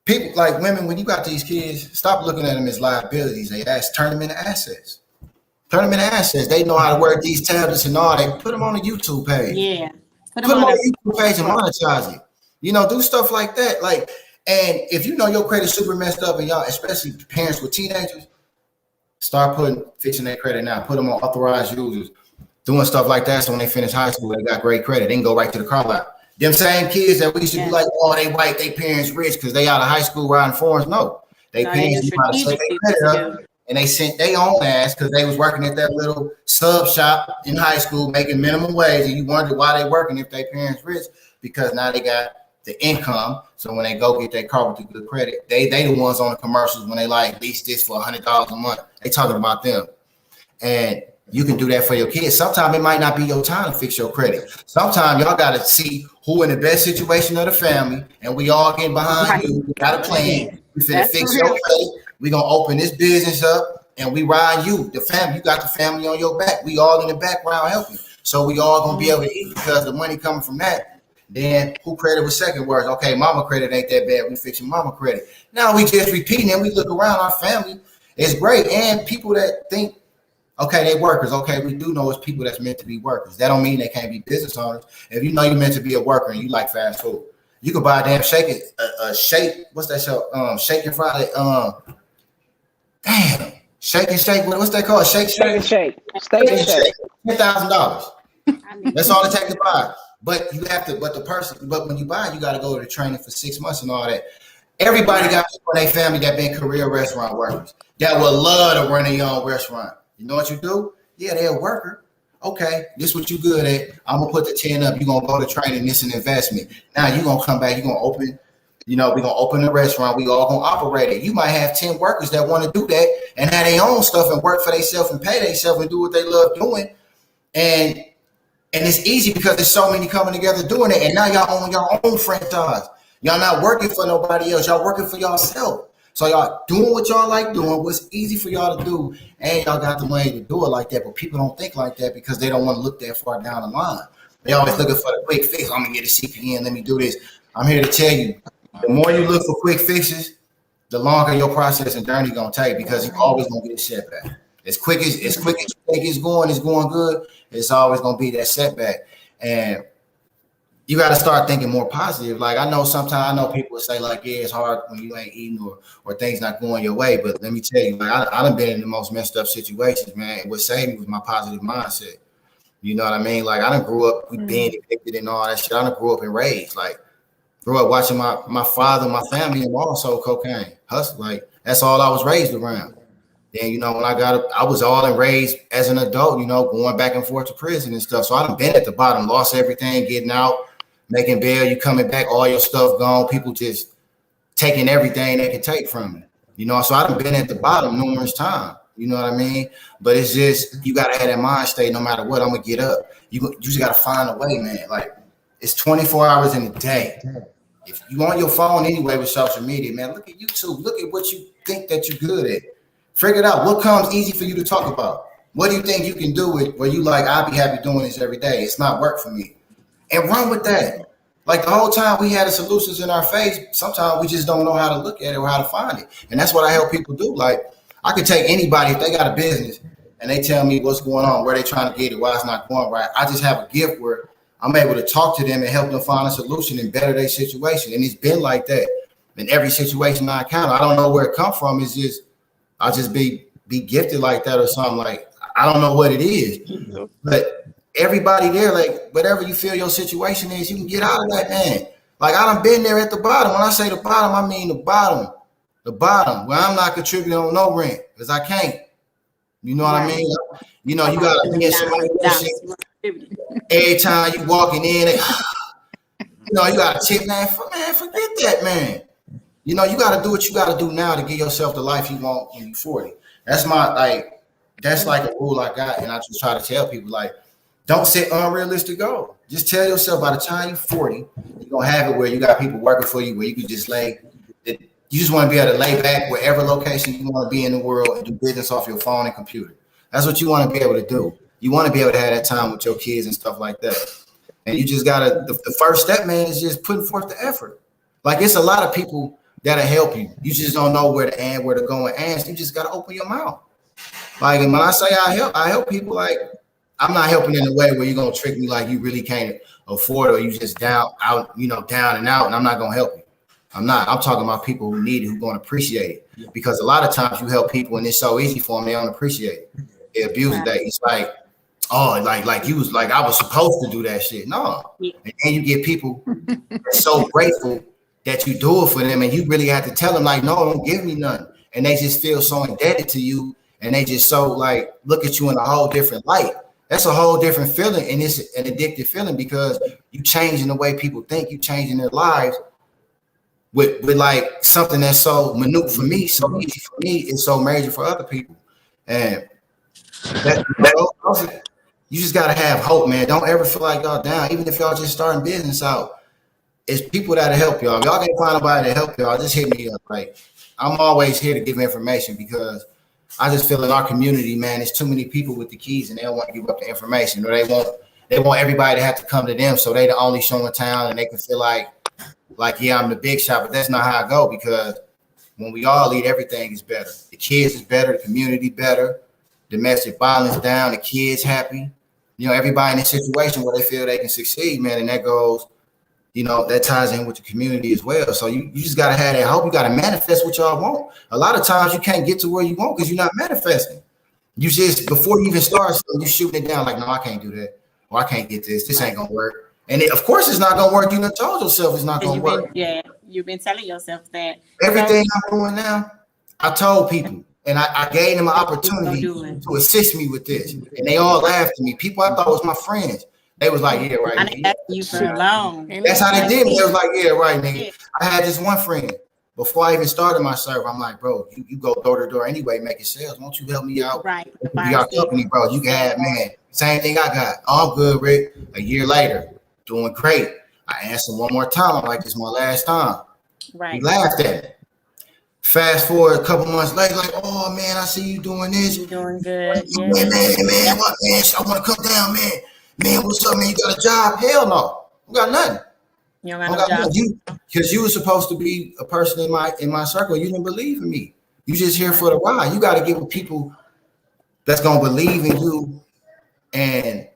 people like women, when you got these kids, stop looking at them as liabilities. Turn them into assets. Turn them into assets. They know how to work these tablets and all. They put them on a YouTube page. Yeah. Put them on a YouTube page and monetize it. Do stuff like that. Like, and if you know your credit's super messed up and y'all, especially parents with teenagers, start fixing their credit now. Put them on authorized users, doing stuff like that. So when they finish high school, they got great credit. They can go right to the car lot. Them same kids that we used to be like, oh, they white, they parents rich because they out of high school riding foreigns. No, they parents knew how to set their credit up. And they sent their own ass because they was working at that little sub shop in high school making minimum wage. And you wonder why they working if their parents rich, because now they got the income. So when they go get their car with the good credit, they the ones on the commercials when they like lease this for $100 a month. They talking about them. And you can do that for your kids. Sometimes it might not be your time to fix your credit. Sometimes y'all got to see who in the best situation of the family, and we all get behind you. We got a plan. We finna fix your credit. We gonna open this business up, and we ride you, the family. You got the family on your back. We all in the background helping. So we all gonna be able to eat because the money coming from that. Then who credit was second words? Okay, mama credit ain't that bad. We fixing mama credit. Now we just repeating and we look around our family. It's great. And people that think, okay, they workers. Okay, we do know it's people that's meant to be workers. That don't mean they can't be business owners. If you know you're meant to be a worker and you like fast food, you could buy a damn shake. What's that show? Shake and fry. Damn. Shake and shake. What's that called? Shake and shake. $10,000. That's all it takes to buy. But you have to. But when you buy, you got to go to the training for 6 months and all that. Everybody got people in their family that been career restaurant workers that would love to run their own restaurant. You know what you do? Yeah, they're a worker. Okay, this is what you good at. I'm gonna put the 10 up. You're gonna go to training. This is an investment. Now you're gonna come back. You're gonna open. We're gonna open a restaurant. We all gonna operate it. You might have 10 workers that want to do that and have their own stuff and work for themselves and pay themselves and do what they love doing. And it's easy because there's so many coming together doing it. And now y'all own your own franchise. Y'all not working for nobody else. Y'all working for yourself. So y'all doing what y'all like doing, what's easy for y'all to do, and y'all got the money to do it like that. But people don't think like that because they don't want to look that far down the line. They always looking for the quick fix. I'm gonna get a CPN. Let me do this. I'm here to tell you, the more you look for quick fixes, the longer your process and journey gonna take because you're always gonna get a setback. As quick as you think it's going good, it's always gonna be that setback. And you got to start thinking more positive. Like I know people say like, yeah, it's hard when you ain't eating or things not going your way. But let me tell you, like I done been in the most messed up situations, man. And what saved me was my positive mindset. You know what I mean? Like I done grew up with being addicted and all that shit. I done grew up and raised. Like grew up watching my father, my family, and also cocaine, hustle. Like that's all I was raised around. Then, you know, when I was all and raised as an adult, you know, going back and forth to prison and stuff. So I done been at the bottom, lost everything, getting out, making bail, you coming back, all your stuff gone, people just taking everything they can take from you. You know, so I done been at the bottom numerous times. You know what I mean? But it's just, you got to have that mind state no matter what, I'm going to get up. You just got to find a way, man. Like, it's 24 hours in a day. If you on your phone anyway with social media, man, look at YouTube. Look at what you think that you're good at. Figure it out. What comes easy for you to talk about? What do you think you can do it where you like, I'll be happy doing this every day. It's not work for me. And run with that. Like the whole time we had the solutions in our face, sometimes we just don't know how to look at it or how to find it. And that's what I help people do. Like I could take anybody, if they got a business and they tell me what's going on, where they trying to get it, why it's not going right. I just have a gift where I'm able to talk to them and help them find a solution and better their situation. And it's been like that in every situation I encounter. I don't know where it come from. It's just, I'll just be gifted like that or something. Like, I don't know what it is, but everybody there, like whatever you feel your situation is, you can get out of that, man. Like I done been there at the bottom. When I say the bottom, I mean the bottom where I'm not contributing on no rent because I can't. You know what I mean? You know, you gotta be in somebody every time you walking in. You know, you gotta tip, man. Forget that, man. You know, you gotta do what you gotta do now to give yourself the life you want when you're 40. That's like a rule I got, and I just try to tell people like, don't set unrealistic goals. Just tell yourself by the time you're 40, you're gonna have it where you got people working for you, where you can just you just want to be able to lay back wherever location you want to be in the world and do business off your phone and computer. That's what you want to be able to do. You want to be able to have that time with your kids and stuff like that. And you just gotta, the first step, man, is just putting forth the effort. Like it's a lot of people that'll help you. You just don't know where to and where to go and ask. You just gotta open your mouth. Like, and when I say I help people, like I'm not helping in a way where you're gonna trick me like you really can't afford it or you just down and out, and I'm not gonna help you. I'm talking about people who need it, who gonna appreciate it. Because a lot of times you help people and it's so easy for them, they don't appreciate it. They abuse it. It's like, oh, like you was like I was supposed to do that shit. No. And then you get people so grateful that you do it for them, and you really have to tell them like, no, don't give me nothing. And they just feel so indebted to you, and they just so like look at you in a whole different light. That's a whole different feeling, and it's an addictive feeling because you changing the way people think, you changing their lives with like something that's so minute for me, so easy for me, it's so major for other people. And you just gotta have hope, man. Don't ever feel like y'all down, even if y'all just starting business out. It's people that'll help y'all. If y'all can't find nobody to help y'all, just hit me up. Like I'm always here to give information because I just feel in our community, man, there's too many people with the keys and they don't want to give up the information, or they want everybody to have to come to them, so they the only show in town and they can feel like yeah, I'm the big shot, but that's not how I go, because when we all eat, everything is better. The kids is better, the community better, domestic violence down, the kids happy. You know, everybody in a situation where they feel they can succeed, man, and that goes, you know, that ties in with the community as well. So you just got to have that hope. You got to manifest what y'all want. A lot of times you can't get to where you want because you're not manifesting. You just, before you even start, you shooting it down like, no, I can't do that. Or I can't get this. This ain't going to work. And of course it's not going to work. You done told yourself it's not going to work. You've been telling yourself that. Everything I'm doing now, I told people. And I gave them an opportunity to assist me with this. And they all laughed at me. People I thought was my friends. They was like, yeah, right. I didn't ask you for long. That's how they did me. They was like, yeah, right, nigga. I had this one friend. Before I even started my serve, I'm like, bro, you go door to door anyway, making sales. Won't you help me out? Right. Your company, bro. You can have, man, same thing I got. All good, Rick. A year later, doing great. I asked him one more time. I'm like, this is my last time. He Right. laughed at me. Fast forward a couple months later, like, oh man, I see you doing this. You're doing good. Man, Yeah. man, what, man, I want to come down, man. Man, what's up, man? You got a job? Hell no, I got nothing. You don't I got got no job. nothing. Because you were supposed to be a person in my circle. You didn't believe in me. You just here for the ride. You got to get with people that's gonna believe in you. And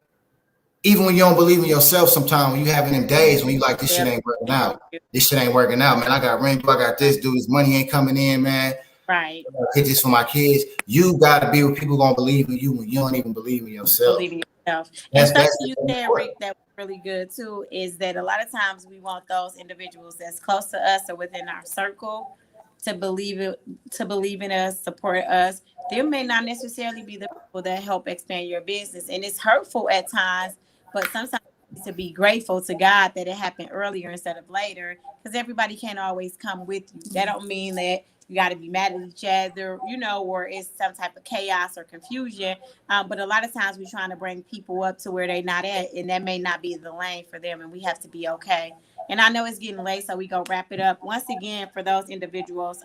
even when you don't believe in yourself, sometimes when you having them days when you like, this shit ain't working out. This shit ain't working out, man. I got rent, I got this, dude. This money ain't coming in, man. Right. I gotta get this for my kids. You gotta be with people gonna believe in you when you don't even believe in yourself. Believe in yourself. And something you said, Rick, that was really good too, is that a lot of times we want those individuals that's close to us or within our circle to believe in us, support us. They may not necessarily be the people that help expand your business. And it's hurtful at times, but sometimes to be grateful to God that it happened earlier instead of later, because everybody can't always come with you. That don't mean that you got to be mad at each other, or it's some type of chaos or confusion. But a lot of times we're trying to bring people up to where they're not at, and that may not be the lane for them, and we have to be okay. And I know it's getting late, so we go wrap it up. Once again, for those individuals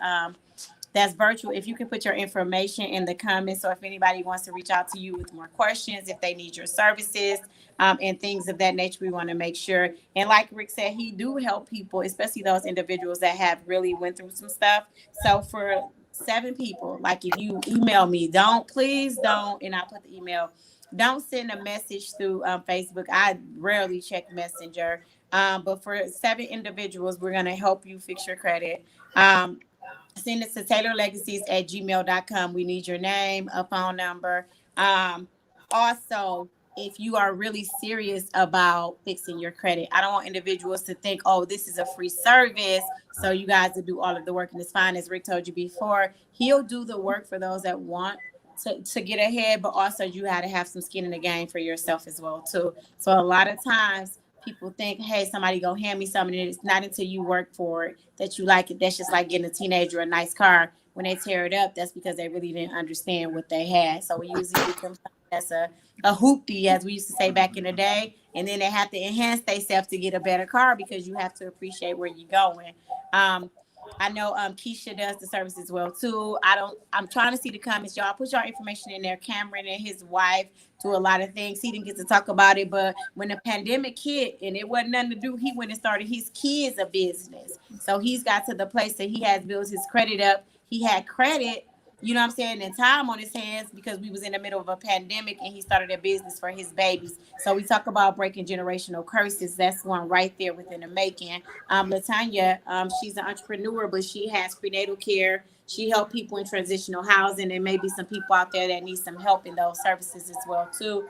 that's virtual, if you can put your information in the comments, so if anybody wants to reach out to you with more questions, if they need your services, and things of that nature, we want to make sure. And like Rick said, he do help people, especially those individuals that have really went through some stuff. So for 7 people, like if you email me, please don't, and I put the email, don't send a message through Facebook. I rarely check Messenger. But for 7 individuals, we're going to help you fix your credit. Send it to taylorlegacies@gmail.com. We need your name, a phone number. Also, if you are really serious about fixing your credit, I don't want individuals to think, oh, this is a free service, so you guys will do all of the work and it's fine. As Rick told you before, he'll do the work for those that want to get ahead, but also you had to have some skin in the game for yourself as well too. So a lot of times people think, hey, somebody go hand me something, and it's not until you work for it that you like it. That's just like getting a teenager a nice car. When they tear it up, that's because they really didn't understand what they had. So we usually get them that's a hoopty, as we used to say back in the day, and then they have to enhance themselves to get a better car, because you have to appreciate where you're going. I know Keisha does the service as well too. I'm trying to see the comments, y'all. Put your information in there. Cameron and his wife do a lot of things. He didn't get to talk about it, but when the pandemic hit and it wasn't nothing to do, he went and started his kids a business. So he's got to the place that he has built his credit up. He had credit, and time on his hands, because we was in the middle of a pandemic, and he started a business for his babies. So we talk about breaking generational curses. That's one right there within the making. Latanya, she's an entrepreneur, but she has prenatal care. She helps people in transitional housing, and maybe some people out there that need some help in those services as well too.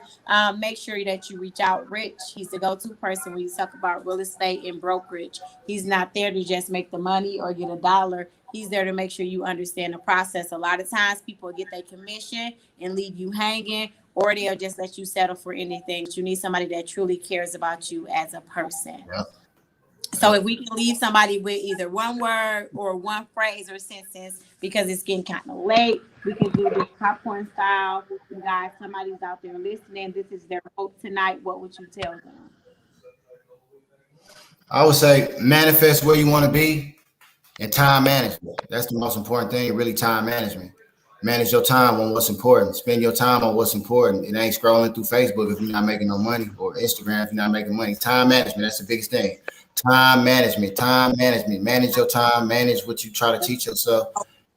Make sure that you reach out. Rich, he's the go-to person when you talk about real estate and brokerage. He's not there to just make the money or get a dollar. He's there to make sure you understand the process. A lot of times people get their commission and leave you hanging, or they'll just let you settle for anything. But you need somebody that truly cares about you as a person. Yeah. So if we can leave somebody with either one word or one phrase or sentence, because it's getting kind of late, we can do this popcorn style. You guys, somebody's out there listening. This is their hope tonight. What would you tell them? I would say manifest where you want to be, and time management. That's the most important thing, really, time management. Manage your time on what's important. Spend your time on what's important. It ain't scrolling through Facebook if you're not making no money, or Instagram if you're not making money. Time management, that's the biggest thing. Time management. Manage your time. Manage what you try to teach yourself.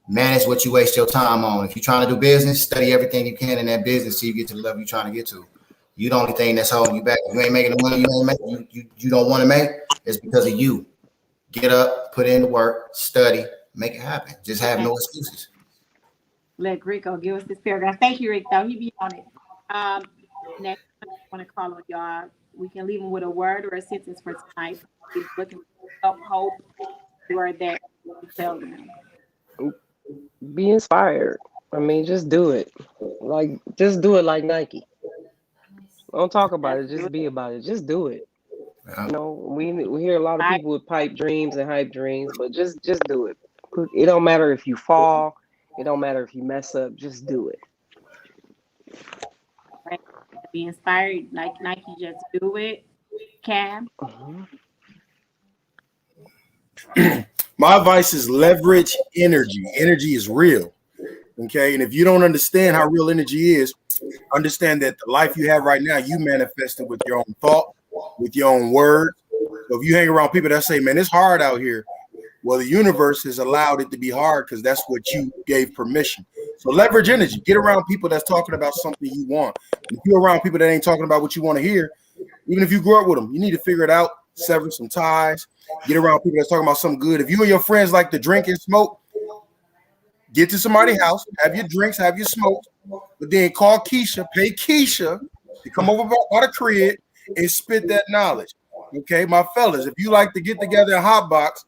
Manage what you waste your time on. If you're trying to do business, study everything you can in that business till you get to the level you're trying to get to. You the only thing that's holding you back. If you ain't making the money you don't want to make, it's because of you. Get up, put in the work, study, make it happen. Just have no excuses. Let Rico give us this paragraph. Thank you, Rick, though. He be on it. Next, I want to call on y'all. We can leave him with a word or a sentence for tonight. He's looking for hope, word that you tell them. Be inspired. Just do it. Just do it like Nike. Don't talk about it. Just be about it. Just do it. We hear a lot of people with pipe dreams and hype dreams, but just do it. It don't matter if you fall. It don't matter if you mess up. Just do it. Be inspired like Nike. Just do it. Cam. My advice is leverage energy. Energy is real. Okay. And if you don't understand how real energy is, understand that the life you have right now, you manifest it with your own thought, with your own word. So if you hang around people that say, man, it's hard out here, well, the universe has allowed it to be hard because that's what you gave permission. So leverage energy. Get around people that's talking about something you want. If you're around people that ain't talking about what you want to hear, even if you grew up with them, you need to figure it out, sever some ties, get around people that's talking about something good. If you and your friends like to drink and smoke, get to somebody's house, have your drinks, have your smoke, but then call Keisha, pay Keisha to come over by the crib and spit that knowledge. Okay, my fellas, if you like to get together in Hotbox,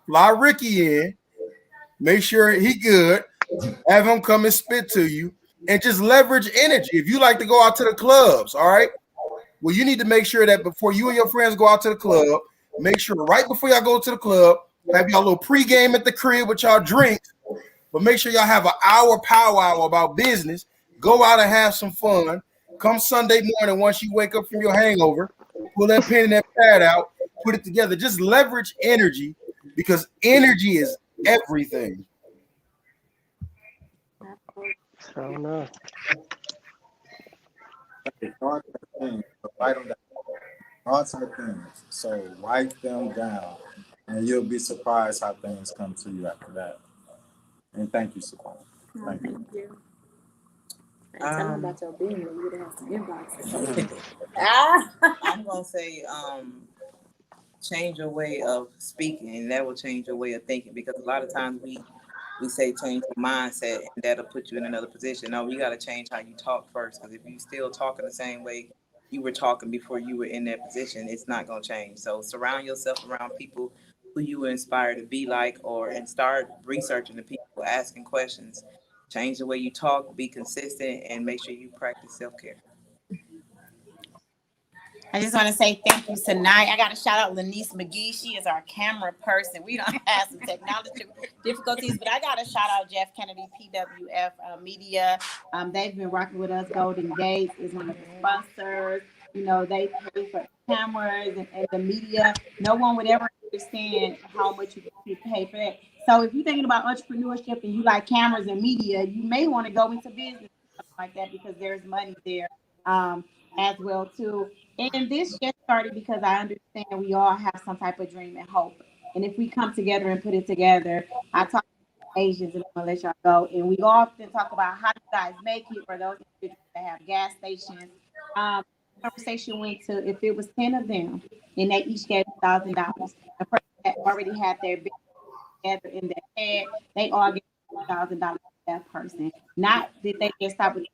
fly Ricky in, make sure he good, have him come and spit to you, and just leverage energy. If you like to go out to the clubs, all right, well, you need to make sure that before you and your friends go out to the club, make sure right before y'all go to the club, have y'all little pregame at the crib with y'all drinks, but make sure y'all have an hour powwow about business, go out and have some fun. Come Sunday morning, once you wake up from your hangover, pull that pen and that pad out, put it together. Just leverage energy because energy is everything. So no. Thoughts are things, so write them down. Thoughts are things, so write them down, and you'll be surprised how things come to you after that. And thank you, Saquon. Thank you. Thank you. Tell them about your business. You would have some inboxes. I'm gonna say, change your way of speaking, and that will change your way of thinking. Because a lot of times we say change your mindset, and that'll put you in another position. No, you got to change how you talk first. Because if you still talking the same way you were talking before you were in that position, it's not gonna change. So surround yourself around people who you were inspired to be like, and start researching the people, asking questions. Change the way you talk, be consistent, and make sure you practice self-care. I just want to say thank you tonight. I got to shout out Lanice McGee. She is our camera person. We don't have some technology difficulties, but I got to shout out Jeff Kennedy, PWF Media. They've been working with us. Golden Gates is one of the sponsors. You know, they pay for cameras and the media. No one would ever understand how much you pay for that. So if you're thinking about entrepreneurship and you like cameras and media, you may want to go into business like that because there's money there as well too. And this just started because I understand we all have some type of dream and hope. And if we come together and put it together, I talk to Asians and I'm gonna let y'all go. And we often talk about how you guys make it for those individuals that have gas stations. Conversation went to if it was 10 of them and they each gave $1,000. The person that already had their business together in their head, they all get $1,000 to that person. Not that they just stop with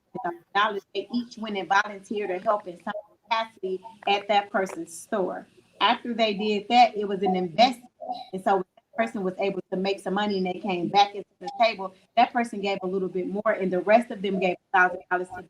$1,000, they each went and volunteered to help in some capacity at that person's store. After they did that, it was an investment. And so that person was able to make some money and they came back into the table. That person gave a little bit more and the rest of them gave $1,000 to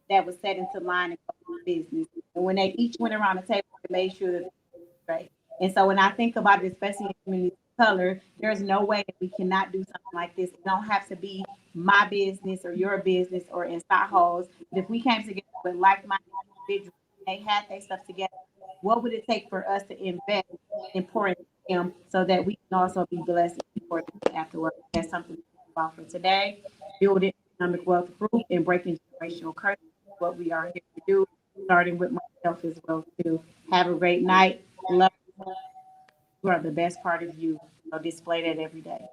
that was set into line and go to business. And when they each went around the table, they made sure that it was right. And so when I think about it, especially in community of color, there's no way that we cannot do something like this. It don't have to be my business or your business or in Sahos. But if we came together with like-minded individuals, they had their stuff together, what would it take for us to invest and pour into them so that we can also be blessed and support them afterwards? That's something to think about for today. Building economic wealth group and breaking generational curses. What we are here to do, starting with myself as well too. Have a great night. Love you. You are the best part of you. So display that every day.